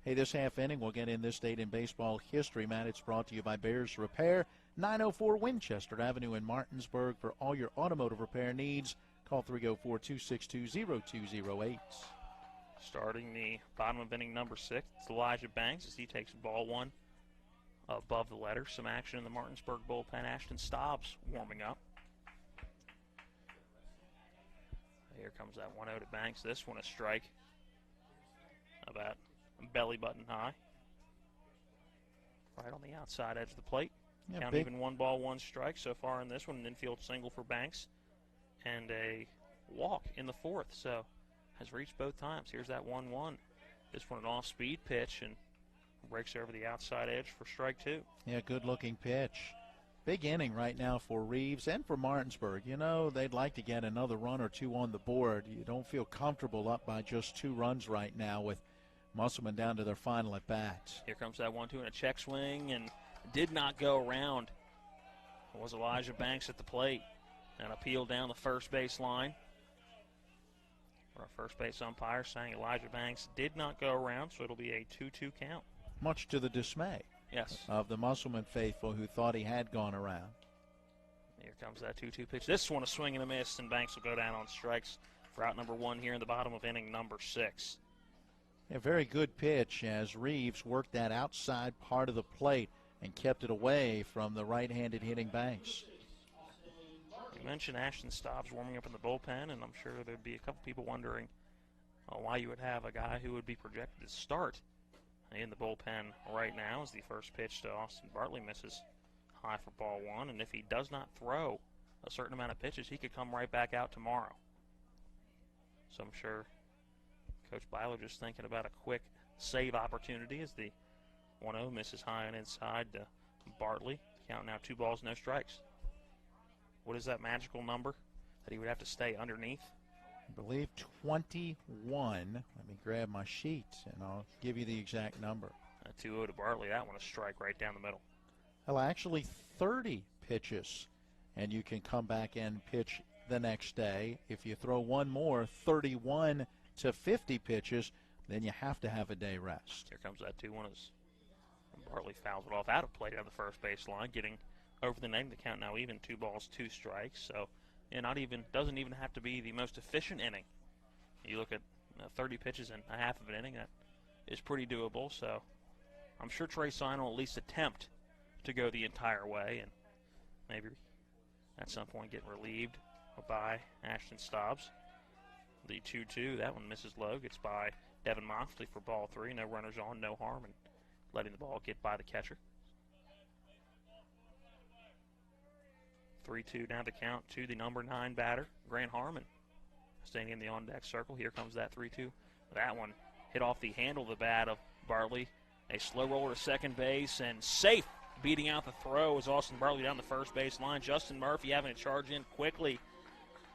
S4: Hey, this half inning we'll get in this date in baseball history, Matt. It's brought to you by Bears Repair, 904 Winchester Avenue in Martinsburg. For all your automotive repair needs, call 304-262-0208.
S1: Starting the bottom of inning number 6, it's Elijah Banks as he takes ball 1 above the letter. Some action in the Martinsburg bullpen. Ashton Stobbs warming up. Here comes that 1-0 to Banks. This one a strike about belly button high. Right on the outside edge of the plate.
S4: Yeah,
S1: count even 1 ball, 1 strike so far in this one. An infield single for Banks and a walk in the 4th. So has reached both times. Here's that 1-1. This one an off-speed pitch and breaks over the outside edge for strike 2.
S4: Yeah, good-looking pitch. Big inning right now for Reeves and for Martinsburg. You know, they'd like to get another run or 2 on the board. You don't feel comfortable up by just 2 runs right now with Musselman down to their final at-bats.
S1: Here comes that 1-2 and a check swing, and did not go around. It was Elijah Banks at the plate. And appeal down the first base line. Our first base umpire saying Elijah Banks did not go around, so it'll be a 2-2 count.
S4: Much to the dismay of the Musselman faithful who thought he had gone around.
S1: Here comes that 2-2 pitch. This one a swing and a miss, and Banks will go down on strikes for out number 1 here in the bottom of inning number 6.
S4: A very good pitch as Reeves worked that outside part of the plate and kept it away from the right-handed hitting Banks.
S1: You mentioned Ashton Stobbs warming up in the bullpen, and I'm sure there'd be a couple people wondering why you would have a guy who would be projected to start in the bullpen right now as the first pitch to Austin Bartley misses high for ball 1, and if he does not throw a certain amount of pitches, he could come right back out tomorrow. So I'm sure Coach Byler just thinking about a quick save opportunity as the 1-0 misses high and inside to Bartley. Count now 2 balls, no strikes. What is that magical number that he would have to stay underneath?
S4: I believe 21. Let me grab my sheet, and I'll give you the exact number.
S1: 2-0 to Bartley. That one a strike right down the middle.
S4: Well, actually 30 pitches, and you can come back and pitch the next day. If you throw one more, 31 to 50 pitches, then you have to have a day rest.
S1: Here comes that 2-1 as Bartley fouls it off out of play down the first base line, getting over the name. The count now even, 2 balls, 2 strikes. So doesn't even have to be the most efficient inning. You look at 30 pitches in a half of an inning, that is pretty doable. So I'm sure Trey Sign will at least attempt to go the entire way and maybe at some point get relieved by Ashton Stobbs. The 2-2, that one misses low, gets by Devin Moxley for ball 3. No runners on, no harm, and letting the ball get by the catcher. 3-2 down to count to the number 9 batter, Grant Harmon, staying in the on-deck circle. Here comes that 3-2. That one hit off the handle of the bat of Bartley. A slow roller to second base, and safe. Beating out the throw is Austin Bartley down the first base line. Justin Murphy having to charge in quickly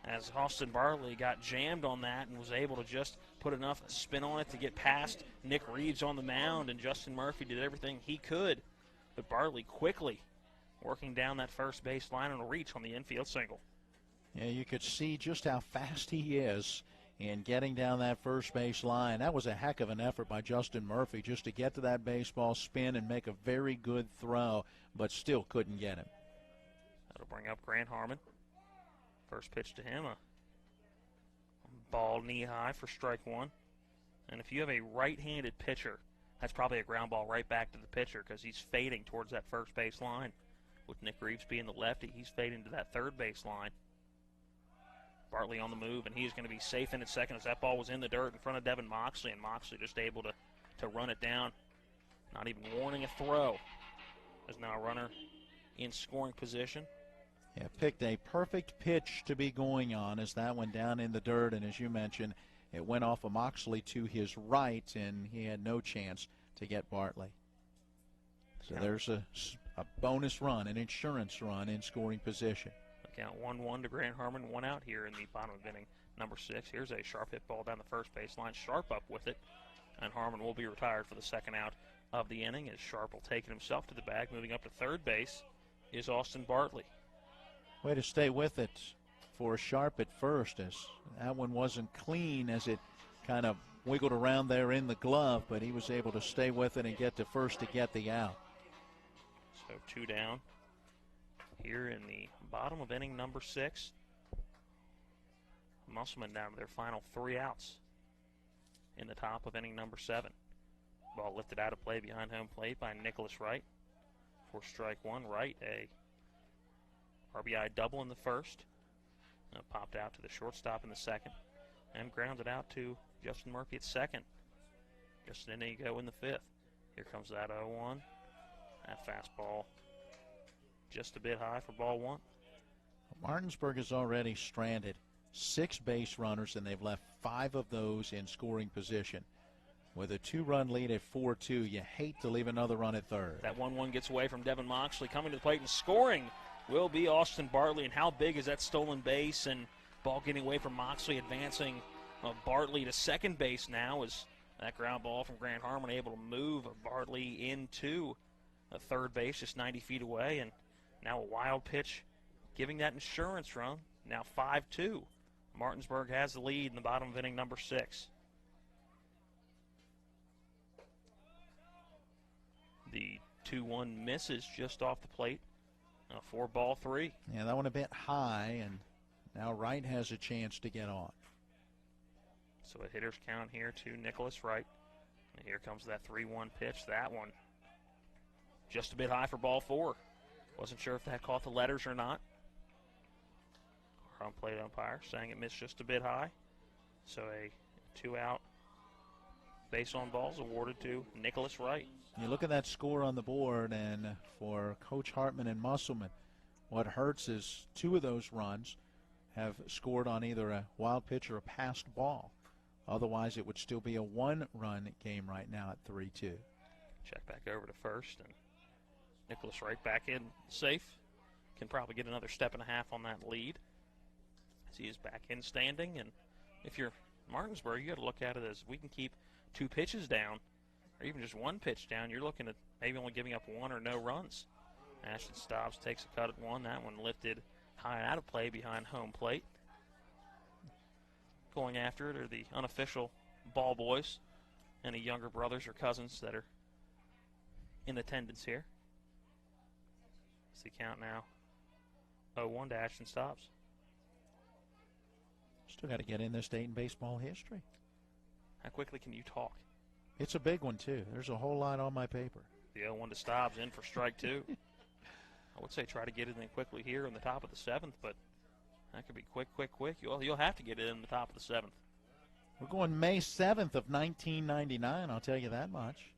S1: as Austin Bartley got jammed on that and was able to just put enough spin on it to get past Nick Reeves on the mound, and Justin Murphy did everything he could. But Bartley quickly working down that first base line and a reach on the infield single.
S4: Yeah, you could see just how fast he is in getting down that first base line. That was a heck of an effort by Justin Murphy just to get to that baseball, spin, and make a very good throw, but still couldn't get him.
S1: That'll bring up Grant Harmon. First pitch to him, a ball knee-high for strike 1. And if you have a right-handed pitcher, that's probably a ground ball right back to the pitcher because he's fading towards that first base line. With Nick Reeves being the lefty, he's fading to that third base line. Bartley on the move, and he's going to be safe in at second as that ball was in the dirt in front of Devin Moxley, and Moxley just able to run it down. Not even warning a throw. There's now a runner in scoring position.
S4: Yeah, picked a perfect pitch to be going on as that went down in the dirt, and as you mentioned, It went off of Moxley to his right, and he had no chance to get Bartley. So there's a bonus run, an insurance run in scoring position.
S1: Count 1-1 to Grant Harmon, one out here in the bottom of inning number 6. Here's a sharp hit ball down the first baseline. Sharp up with it, and Harmon will be retired for the second out of the inning as Sharp will take it himself to the bag. Moving up to third base is Austin Bartley.
S4: Way to stay with it for Sharp at first, as that one wasn't clean as it kind of wiggled around there in the glove, but he was able to stay with it and get to first to get the out.
S1: So 2 down here in the bottom of inning number 6. Musselman down to their final 3 outs in the top of inning number 7. Ball lifted out of play behind home plate by Nicholas Wright for strike 1. Wright, a RBI double in the first. Popped out to the shortstop in the second and grounded out to Justin Murphy at second. Just an inning ago in the 5th. Here comes that 0-1. That fastball just a bit high for ball 1.
S4: Martinsburg has already stranded 6 base runners, and they've left 5 of those in scoring position. With a 2-run lead at 4-2, you hate to leave another run at third.
S1: That 1-1 gets away from Devin Moxley. Coming to the plate and scoring will be Austin Bartley. And how big is that stolen base? And ball getting away from Moxley, advancing Bartley to second base now as that ground ball from Grant Harmon able to move Bartley into third base just 90 feet away. And now a wild pitch giving that insurance run. Now 5-2. Martinsburg has the lead in the bottom of inning number 6. The 2-1 misses just off the plate for ball 3.
S4: Yeah, that one a bit high, and now Wright has a chance to get on.
S1: So a hitter's count here to Nicholas Wright. And here comes that 3-1 pitch. That one just a bit high for ball 4. Wasn't sure if that caught the letters or not. Our home plate umpire saying it missed just a bit high. So a 2-out base on balls awarded to Nicholas Wright.
S4: You look at that score on the board, and for Coach Hartman and Musselman, what hurts is 2 of those runs have scored on either a wild pitch or a passed ball. Otherwise, it would still be a 1-run game right now at 3-2.
S1: Check back over to first, and Nicholas Wright back in safe. Can probably get another step and a half on that lead as he is back in standing. And if you're Martinsburg, you got to look at it as we can keep 2 pitches down, or even just 1 pitch down. You're looking at maybe only giving up 1 or no runs. Ashton Stobbs takes a cut at 1. That one lifted high and out of play behind home plate. Going after it are the unofficial ball boys, any younger brothers or cousins that are in attendance here. It's the count now 0-1 to Ashton Stobbs.
S4: Still got to get in this Dayton baseball history.
S1: How quickly can you talk?
S4: It's a big one, too. There's a whole lot on my paper.
S1: The 0-1 to Stobbs in for strike 2. I would say try to get it in quickly here in the top of the 7th, but that could be quick. You'll have to get it in the top of the 7th.
S4: We're going May 7th of 1999, I'll tell you that much.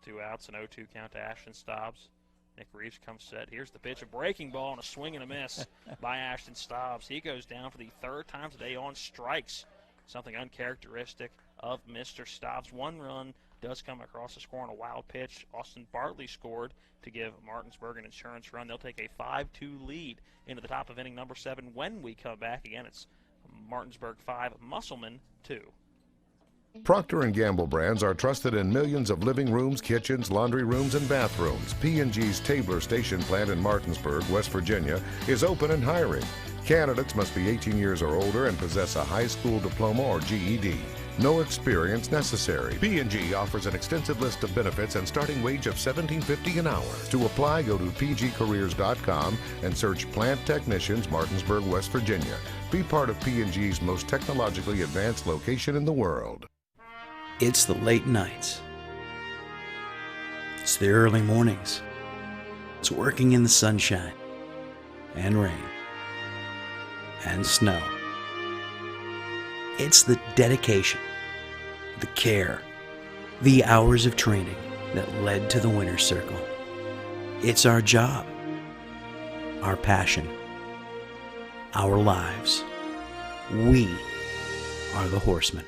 S1: 2 outs, an 0-2 count to Ashton Stobbs. Nick Reeves comes set. Here's the pitch, a breaking ball and a swing and a miss by Ashton Stobbs. He goes down for the 3rd time today on strikes. Something uncharacteristic of Mr. Stobbs. 1 run does come across the score on a wild pitch. Austin Bartley scored to give Martinsburg an insurance run. They'll take a 5-2 lead into the top of inning number 7. When we come back, again, it's Martinsburg 5, Musselman 2.
S6: Procter & Gamble brands are trusted in millions of living rooms, kitchens, laundry rooms, and bathrooms. P&G's Tabler Station plant in Martinsburg, West Virginia, is open and hiring. Candidates must be 18 years or older and possess a high school diploma or GED. No experience necessary. P&G offers an extensive list of benefits and starting wage of $17.50 an hour. To apply, go to pgcareers.com and search Plant Technicians, Martinsburg, West Virginia. Be part of P&G's most technologically advanced location in the world.
S2: It's the late nights. It's the early mornings. It's working in the sunshine and rain and snow. It's the dedication, the care, the hours of training that led to the winner's circle. It's our job, our passion, our lives. We are the Horsemen.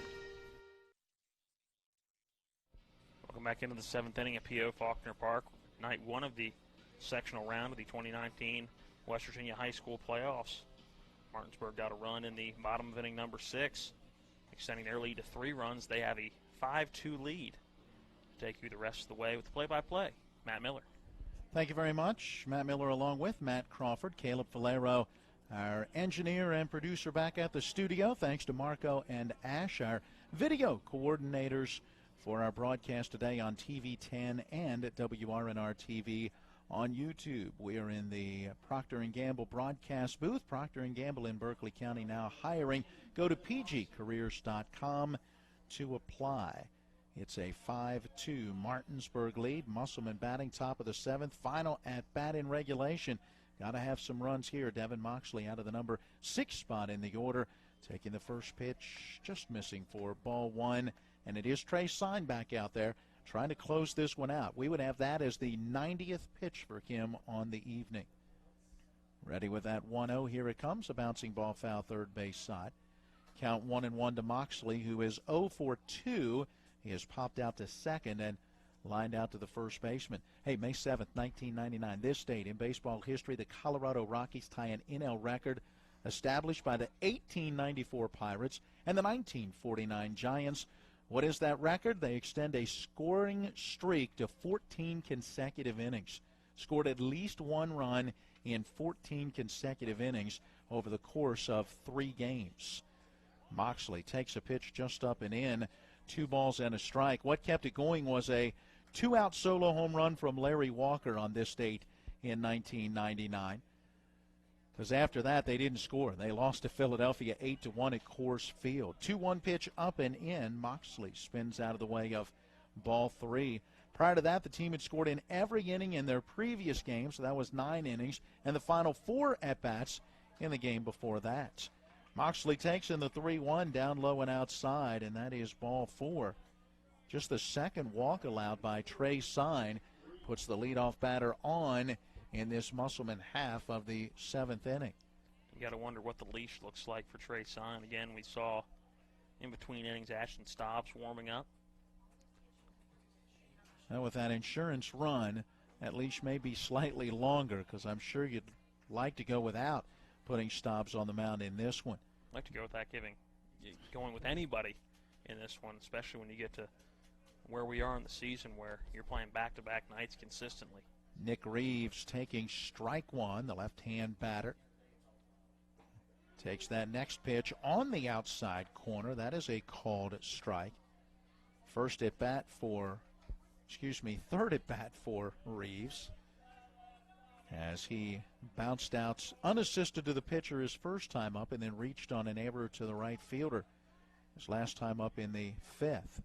S1: Welcome back into the 7th inning at P.O. Faulkner Park, night 1 of the sectional round of the 2019 West Virginia High School playoffs. Martinsburg got a run in the bottom of inning number 6, extending their lead to 3 runs. They have a 5-2 lead. Take you the rest of the way with the play-by-play. Matt Miller.
S4: Thank you very much. Matt Miller along with Matt Crawford, Caleb Valero, our engineer and producer back at the studio. Thanks to Marco and Ash, our video coordinators for our broadcast today on TV 10 and at WRNR TV on YouTube. We are in the Procter & Gamble broadcast booth. Procter & Gamble in Berkeley County now hiring. Go to pgcareers.com to apply. It's a 5-2 Martinsburg lead. Musselman batting top of the 7th. Final at bat in regulation. Got to have some runs here. Devin Moxley out of the number 6 spot in the order. Taking the first pitch, just missing for ball 1. And it is Trey Sign back out there trying to close this one out. We would have that as the 90th pitch for him on the evening. Ready with that 1-0. Here it comes. A bouncing ball foul third base side. Count 1-1 to Moxley, who is 0 for 2. He has popped out to second and lined out to the first baseman. Hey, May 7th, 1999, this date in baseball history, the Colorado Rockies tie an NL record established by the 1894 Pirates and the 1949 Giants. What is that record? They extend a scoring streak to 14 consecutive innings. Scored at least 1 run in 14 consecutive innings over the course of 3 games. Moxley takes a pitch just up and in. 2 balls and a strike. What kept it going was a 2-out solo home run from Larry Walker on this date in 1999. Because after that, they didn't score. They lost to Philadelphia 8-1 at Coors Field. 2-1 pitch up and in. Moxley spins out of the way of ball 3. Prior to that, the team had scored in every inning in their previous game, so that was 9 innings, and the final 4 at-bats in the game before that. Moxley takes in the 3-1 down low and outside, and that is ball 4. Just the second walk allowed by Trey Sign puts the leadoff batter on in this Musselman half of the 7th inning.
S1: You got to wonder what the leash looks like for Trey Sign. Again, we saw in between innings Ashton Stobbs warming up.
S4: Now with that insurance run, that leash may be slightly longer because I'm sure you'd like to go without putting Stobbs on the mound in this one.
S1: I'd like to go with that, going with anybody in this one, especially when you get to where we are in the season where you're playing back-to-back nights consistently.
S4: Nick Reeves taking strike 1, the left-hand batter. Takes that next pitch on the outside corner. That is a called strike. Third at bat for Reeves, as he bounced out unassisted to the pitcher his first time up and then reached on an error to the right fielder his last time up in the 5th.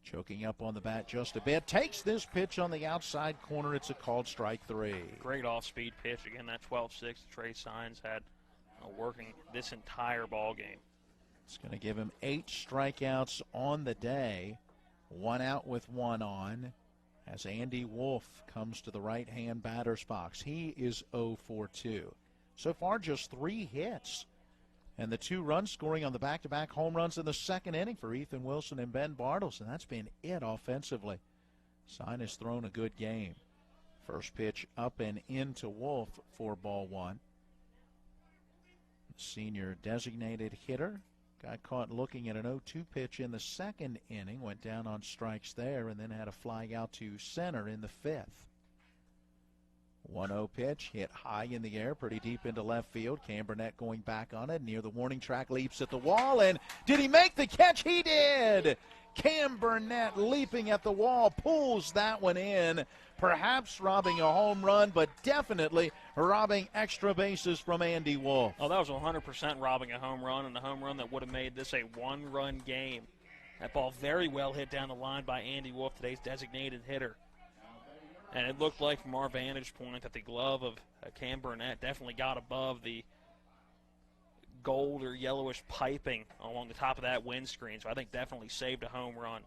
S4: Choking up on the bat just a bit. Takes this pitch on the outside corner. It's a called strike 3.
S1: Great off-speed pitch. Again, that 12-6 Trey Signs had working this entire ball game.
S4: It's going to give him 8 strikeouts on the day. 1 out with 1 on. As Andy Wolf comes to the right-hand batter's box. He is 0 for 2. So far, just 3 hits. And the 2 runs scoring on the back-to-back home runs in the 2nd inning for Ethan Wilson and Ben Bartles. And that's been it offensively. Sign has thrown a good game. First pitch up and into Wolf for ball 1. Senior designated hitter. Got caught looking at an 0-2 pitch in the 2nd inning. Went down on strikes there and then had a fly out to center in the 5th. 1-0 pitch hit high in the air, pretty deep into left field. Cam Burnett going back on it near the warning track, leaps at the wall, and did he make the catch? He did! Cam Burnett leaping at the wall, pulls that one in, perhaps robbing a home run, but definitely robbing extra bases from Andy Wolf.
S1: Oh, that was 100% robbing a home run, and a home run that would have made this a 1-run game. That ball very well hit down the line by Andy Wolf, today's designated hitter. And it looked like from our vantage point that the glove of Cam Burnett definitely got above the gold or yellowish piping along the top of that windscreen. So I think definitely saved a home run.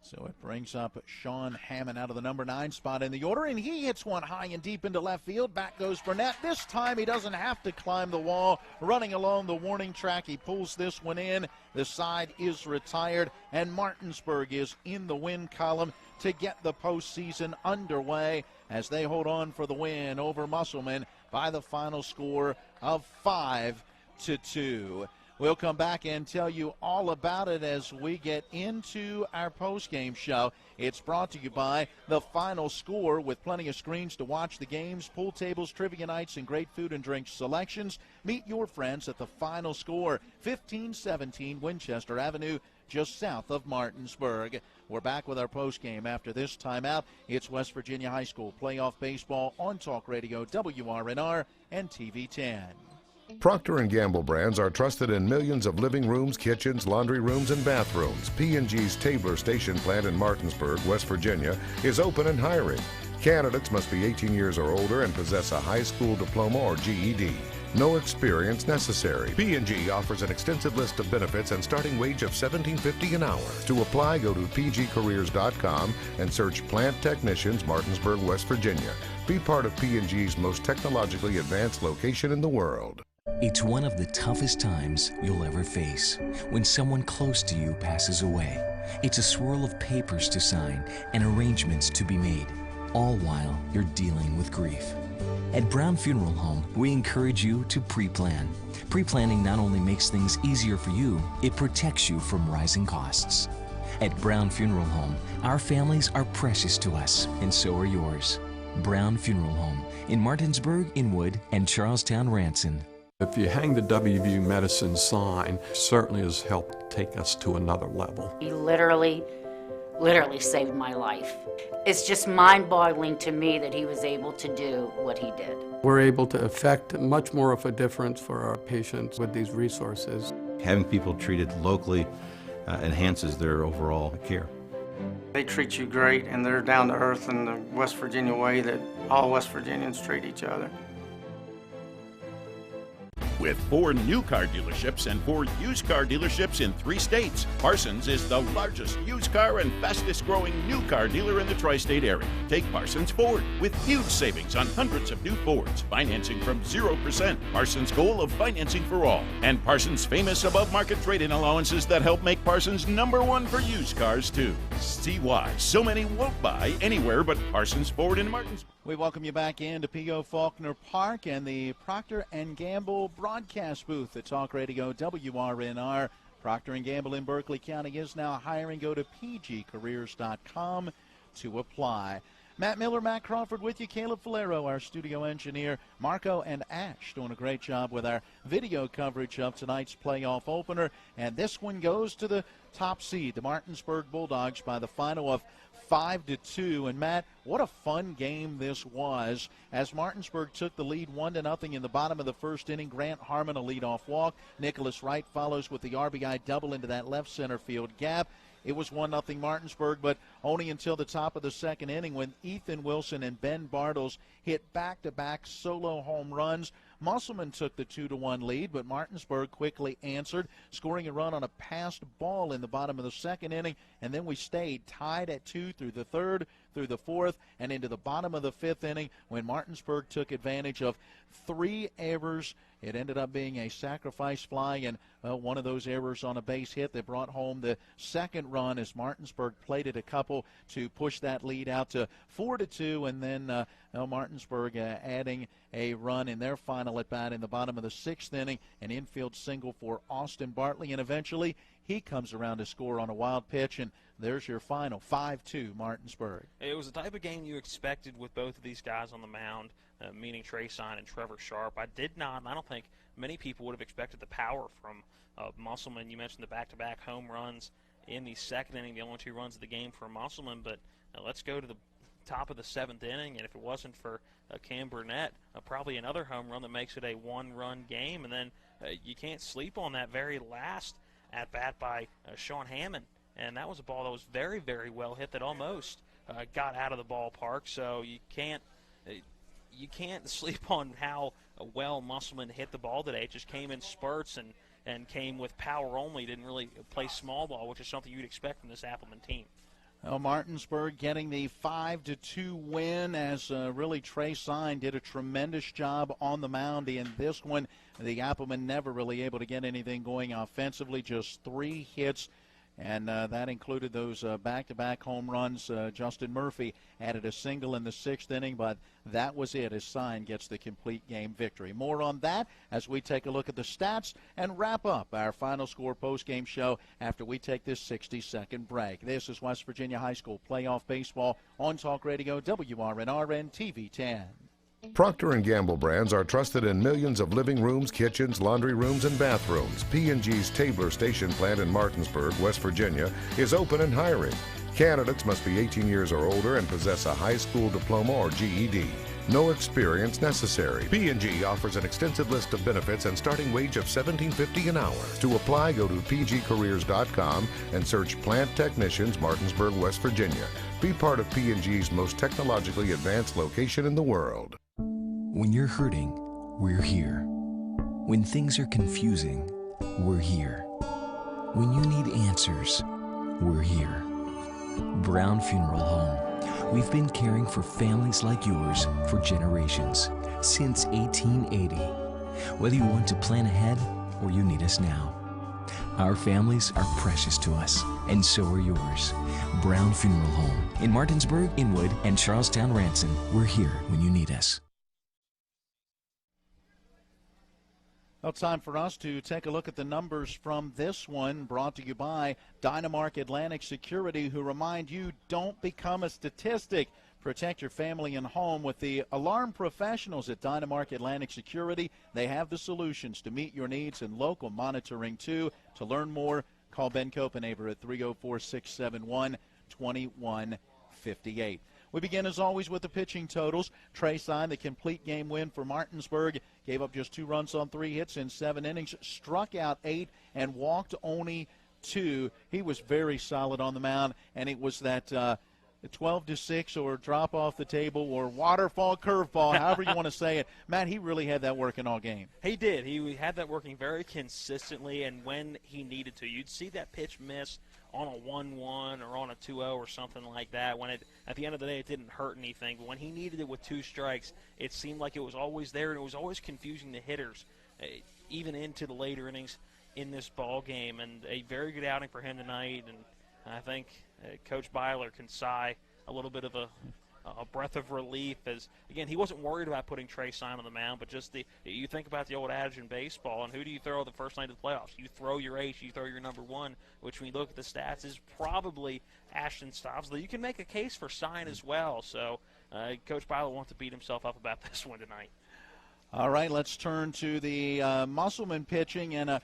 S4: So it brings up Sean Hammond out of the number 9 spot in the order, and he hits one high and deep into left field. Back goes Burnett. This time he doesn't have to climb the wall. Running along the warning track, he pulls this one in. The side is retired, and Martinsburg is in the win column to get the postseason underway as they hold on for the win over Musselman by the final score of 5-2. We'll come back and tell you all about it as we get into our postgame show. It's brought to you by The Final Score, with plenty of screens to watch the games, pool tables, trivia nights, and great food and drink selections. Meet your friends at The Final Score, 1517 Winchester Avenue, just south of Martinsburg. We're back with our postgame after this timeout. It's West Virginia High School playoff baseball on Talk Radio, WRNR, and TV 10.
S6: Procter & Gamble brands are trusted in millions of living rooms, kitchens, laundry rooms, and bathrooms. P&G's Tabler Station plant in Martinsburg, West Virginia, is open and hiring. Candidates must be 18 years or older and possess a high school diploma or GED. No experience necessary. P&G offers an extensive list of benefits and starting wage of $17.50 an hour. To apply, go to pgcareers.com and search Plant Technicians, Martinsburg, West Virginia. Be part of P&G's most technologically advanced location in the world.
S7: It's one of the toughest times you'll ever face. When someone close to you passes away, it's a swirl of papers to sign and arrangements to be made, all while you're dealing with grief. At Brown Funeral Home, we encourage you to pre-plan. Pre-planning not only makes things easier for you, it protects you from rising costs. At Brown Funeral Home, our families are precious to us, and so are yours. Brown Funeral Home in Martinsburg, Inwood, and Charlestown, Ranson.
S14: If you hang the WVU Medicine sign, certainly has helped take us to another level.
S15: He literally saved my life. It's just mind-boggling to me that he was able to do what he did.
S16: We're able to affect much more of a difference for our patients with these resources.
S9: Having people treated locally enhances their overall care.
S17: They treat you great, and they're down to earth in the West Virginia way that all West Virginians treat each other.
S11: With 4 new car dealerships and 4 used car dealerships in 3 states, Parsons is the largest used car and fastest growing new car dealer in the tri-state area. Take Parsons Ford with huge savings on hundreds of new Fords, financing from 0%, Parsons' goal of financing for all, and Parsons' famous above-market trade-in allowances that help make Parsons #1 for used cars too. See why so many won't buy anywhere but Parsons Ford in Martinsburg.
S4: We welcome you back into P.O. Faulkner Park and the Procter & Gamble broadcast booth at Talk Radio WRNR. Procter & Gamble in Berkeley County is now hiring. Go to pgcareers.com to apply. Matt Miller, Matt Crawford with you. Caleb Falero, our studio engineer. Marco and Ash doing a great job with our video coverage of tonight's playoff opener. And this one goes to the top seed, the Martinsburg Bulldogs, by the final of 5-2. And Matt, what a fun game this was as Martinsburg took the lead 1-0 in the bottom of the first inning. Grant Harmon a leadoff walk. Nicholas Wright follows with the RBI double into that left center field gap. It was 1-0 Martinsburg, but only until the top of the second inning when Ethan Wilson and Ben Bartles hit back-to-back solo home runs. Musselman took the 2-1 lead, but Martinsburg quickly answered, scoring a run on a passed ball in the bottom of the second inning, and then we stayed tied at 2 through the third, through the fourth, and into the bottom of the fifth inning when Martinsburg took advantage of 3 errors. It ended up being a sacrifice fly and one of those errors on a base hit that brought home the second run as Martinsburg plated a couple to push that lead out to 4-2, and then Martinsburg adding a run in their final at bat in the bottom of the sixth inning, an infield single for Austin Bartley, and eventually he comes around to score on a wild pitch, and there's your final, 5-2 Martinsburg.
S1: It was the type of game you expected with both of these guys on the mound, meaning Trey Sign and Trevor Sharp. I did not, and I don't think many people would have expected the power from Musselman. You mentioned the back-to-back home runs in the second inning, the only 2 runs of the game for Musselman, but let's go to the top of the 7th inning, and if it wasn't for Cam Burnett, probably another home run that makes it a 1-run game, and then you can't sleep on that very last at-bat by Sean Hammond, and that was a ball that was very, very well hit that almost got out of the ballpark, so you can't sleep on how well Musselman hit the ball today. It just came in spurts and came with power only. Didn't really play small ball, which is something you'd expect from this Appleman team.
S4: Well, Martinsburg getting the 5-2 win as really Trey Sign did a tremendous job on the mound in this one. The Applemen never really able to get anything going offensively, just 3 hits. And that included those back-to-back home runs. Justin Murphy added a single in the 6th inning, but that was it as Sign gets the complete game victory. More on that as we take a look at the stats and wrap up our Final Score post-game show after we take this 60-second break. This is West Virginia High School Playoff Baseball on Talk Radio WRNR TV 10.
S6: Procter & Gamble brands are trusted in millions of living rooms, kitchens, laundry rooms, and bathrooms. P&G's Tabler Station plant in Martinsburg, West Virginia, is open and hiring. Candidates must be 18 years or older and possess a high school diploma or GED. No experience necessary. P&G offers an extensive list of benefits and starting wage of $17.50 an hour. To apply, go to pgcareers.com and search Plant Technicians, Martinsburg, West Virginia. Be part of P&G's most technologically advanced location in the world.
S7: When you're hurting, we're here. When things are confusing, we're here. When you need answers, we're here. Brown Funeral Home. We've been caring for families like yours for generations, since 1880. Whether you want to plan ahead or you need us now. Our families are precious to us, and so are yours. Brown Funeral Home in Martinsburg, Inwood, and Charlestown-Ranson. We're here when you need us.
S4: Well, time for us to take a look at the numbers from this one, brought to you by Dynamark Atlantic Security, who remind you, don't become a statistic. Protect your family and home with the alarm professionals at Dynamark Atlantic Security. They have the solutions to meet your needs and local monitoring, too. To learn more, call Ben Copenaver at 304-671-2158. We begin, as always, with the pitching totals. Trey Sign, the complete game win for Martinsburg, gave up just 2 runs on 3 hits in 7 innings, struck out 8, and walked only 2. He was very solid on the mound, and it was that 12-6 or drop off the table or waterfall curveball, however you want to say it. Matt, he really had that working all game.
S1: He did. He had that working very consistently, and when he needed to. You'd see that pitch miss on a 1-1 or on a 2-0 or something like that. When it, at the end of the day, it didn't hurt anything. But when he needed it with 2 strikes, it seemed like it was always there, and it was always confusing the hitters, even into the later innings in this ball game. And a very good outing for him tonight. And I think Coach Byler can sigh a little bit of a breath of relief, as again, he wasn't worried about putting Trey Sign on the mound, but just you think about the old adage in baseball, and who do you throw the first night of the playoffs? You throw your ace, you throw your number 1, which when you look at the stats is probably Ashton Stobbs. You can make a case for Sign as well, so Coach Byler wants to beat himself up about this one tonight.
S4: All right, let's turn to the Musselman pitching, and a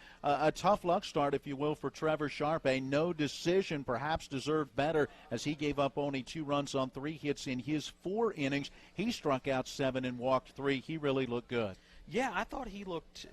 S4: tough luck start, if you will, for Trevor Sharp. A no decision, perhaps deserved better, as he gave up only 2 runs on 3 hits in his 4 innings. He struck out 7 and walked 3. He really looked good.
S1: Yeah, I thought he looked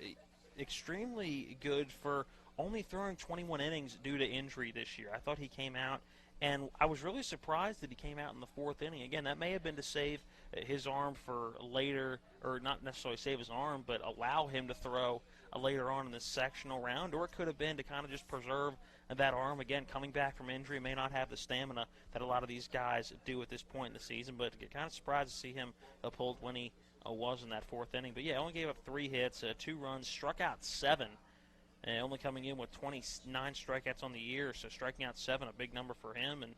S1: extremely good for only throwing 21 innings due to injury this year. I thought he came out, and I was really surprised that he came out in the 4th inning. Again, that may have been to save his arm for later, or not necessarily save his arm, but allow him to throw later on in the sectional round, or it could have been to kind of just preserve that arm. Again, coming back from injury, may not have the stamina that a lot of these guys do at this point in the season, but kind of surprised to see him pulled when he was in that 4th inning. But yeah, only gave up 3 hits, 2 runs, struck out 7. And only coming in with 29 strikeouts on the year, so striking out 7, a big number for him, and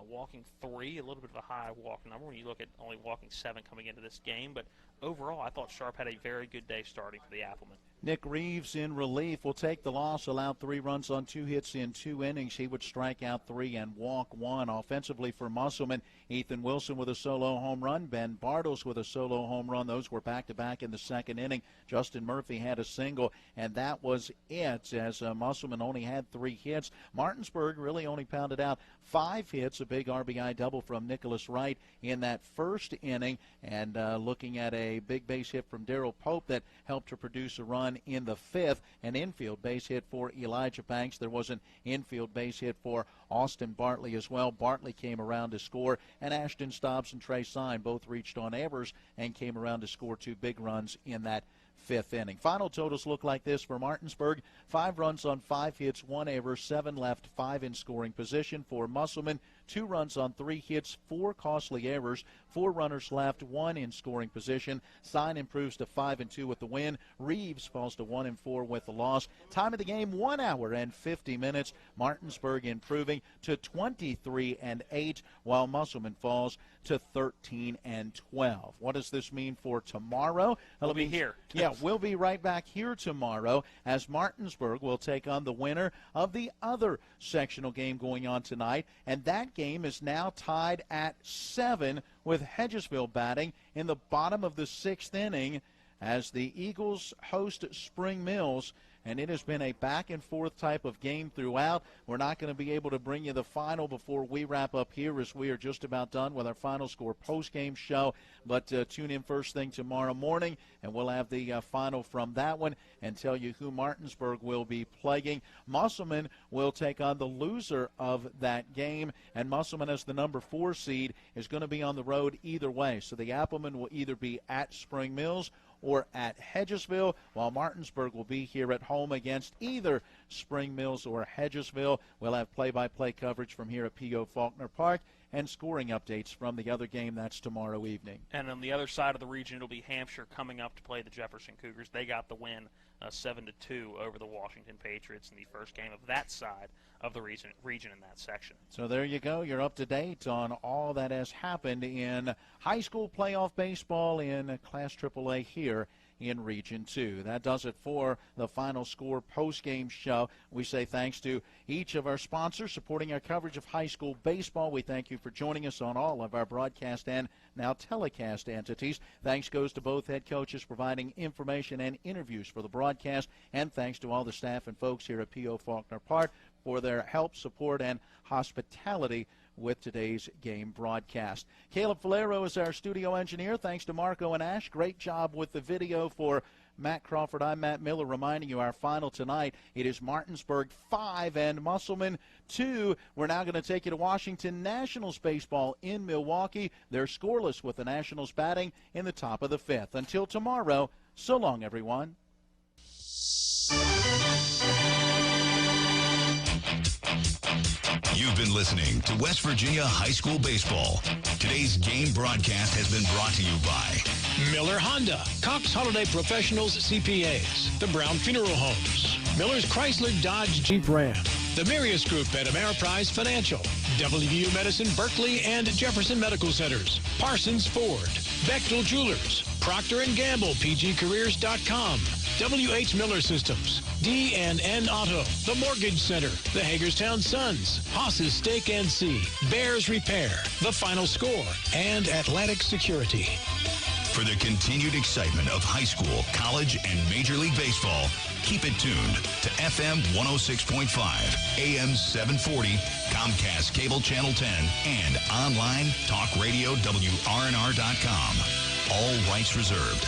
S1: walking 3, a little bit of a high walk number when you look at only walking 7 coming into this game. But overall, I thought Sharp had a very good day starting for the Applemen.
S4: Nick Reeves in relief will take the loss, allowed 3 runs on 2 hits in 2 innings. He would strike out 3 and walk 1. Offensively for Musselman, Ethan Wilson with a solo home run, Ben Bartles with a solo home run. Those were back-to-back in the 2nd inning. Justin Murphy had a single, and that was it, as Musselman only had 3 hits. Martinsburg really only pounded out 5 hits, a big RBI double from Nicholas Wright in that 1st inning, and looking at a big base hit from Darrell Pope that helped to produce a run in the 5th, an infield base hit for Elijah Banks. There was an infield base hit for Austin Bartley as well. Bartley came around to score, and Ashton Stobbs and Trey Sign both reached on errors and came around to score 2 big runs in that 5th inning. Final totals look like this for Martinsburg: 5 runs on 5 hits, 1 error, 7 left, 5 in scoring position. For Musselman, 2 runs on 3 hits, 4 costly errors, 4 runners left, 1 in scoring position. Sign improves to 5-2 with the win. Reeves falls to 1-4 with the loss. Time of the game, 1 hour and 50 minutes. Martinsburg improving to 23-8, while Musselman falls to 13-12. What does this mean for tomorrow?
S1: We'll be here.
S4: Yeah, we'll be right back here tomorrow as Martinsburg will take on the winner of the other sectional game going on tonight, and that game is now tied at 7 with Hedgesville batting in the bottom of the 6th inning as the Eagles host Spring Mills. And it has been a back-and-forth type of game throughout. We're not going to be able to bring you the final before we wrap up here, as we are just about done with our Final Score post-game show. But tune in first thing tomorrow morning, and we'll have the final from that one and tell you who Martinsburg will be playing. Musselman will take on the loser of that game, and Musselman, as the number 4 seed, is going to be on the road either way. So the Applemen will either be at Spring Mills or at Hedgesville, while Martinsburg will be here at home against either Spring Mills or Hedgesville. We'll have play-by-play coverage from here at P.O. Faulkner Park and scoring updates from the other game. That's tomorrow evening.
S1: And on the other side of the region, it'll be Hampshire coming up to play the Jefferson Cougars. They got the win 7-2 over the Washington Patriots in the first game of that side of the region in that section.
S4: So there you go. You're up to date on all that has happened in high school playoff baseball in Class AAA here in Region 2. That does it for the Final Score post-game show. We say thanks to each of our sponsors supporting our coverage of high school baseball. We thank you for joining us on all of our broadcast and now telecast entities. Thanks goes to both head coaches providing information and interviews for the broadcast, and thanks to all the staff and folks here at P.O. Faulkner Park for their help, support, and hospitality with today's game broadcast. Caleb Falero is our studio engineer. Thanks to Marco and Ash. Great job with the video for Matt Crawford. I'm Matt Miller reminding you our final tonight. It is Martinsburg 5 and Musselman 2. We're now going to take you to Washington Nationals baseball in Milwaukee. They're scoreless with the Nationals batting in the top of the 5th. Until tomorrow, so long, everyone.
S18: You've been listening to West Virginia High School Baseball. Today's game broadcast has been brought to you by
S5: Miller Honda, Cox Holiday Professionals CPAs, the Brown Funeral Homes, Miller's Chrysler Dodge Jeep Ram, the Marius Group at Ameriprise Financial, WVU Medicine Berkeley and Jefferson Medical Centers, Parsons Ford, Bechtel Jewelers, Procter & Gamble, PGCareers.com, W.H. Miller Systems, D&N Auto, The Mortgage Center, the Hagerstown Suns, Haas's Steak and Sea, Bears Repair, The Final Score, and Atlantic Security.
S18: For the continued excitement of high school, college, and Major League Baseball, keep it tuned to FM 106.5, AM 740, Comcast Cable Channel 10, and online talk radio WRNR.com. All rights reserved.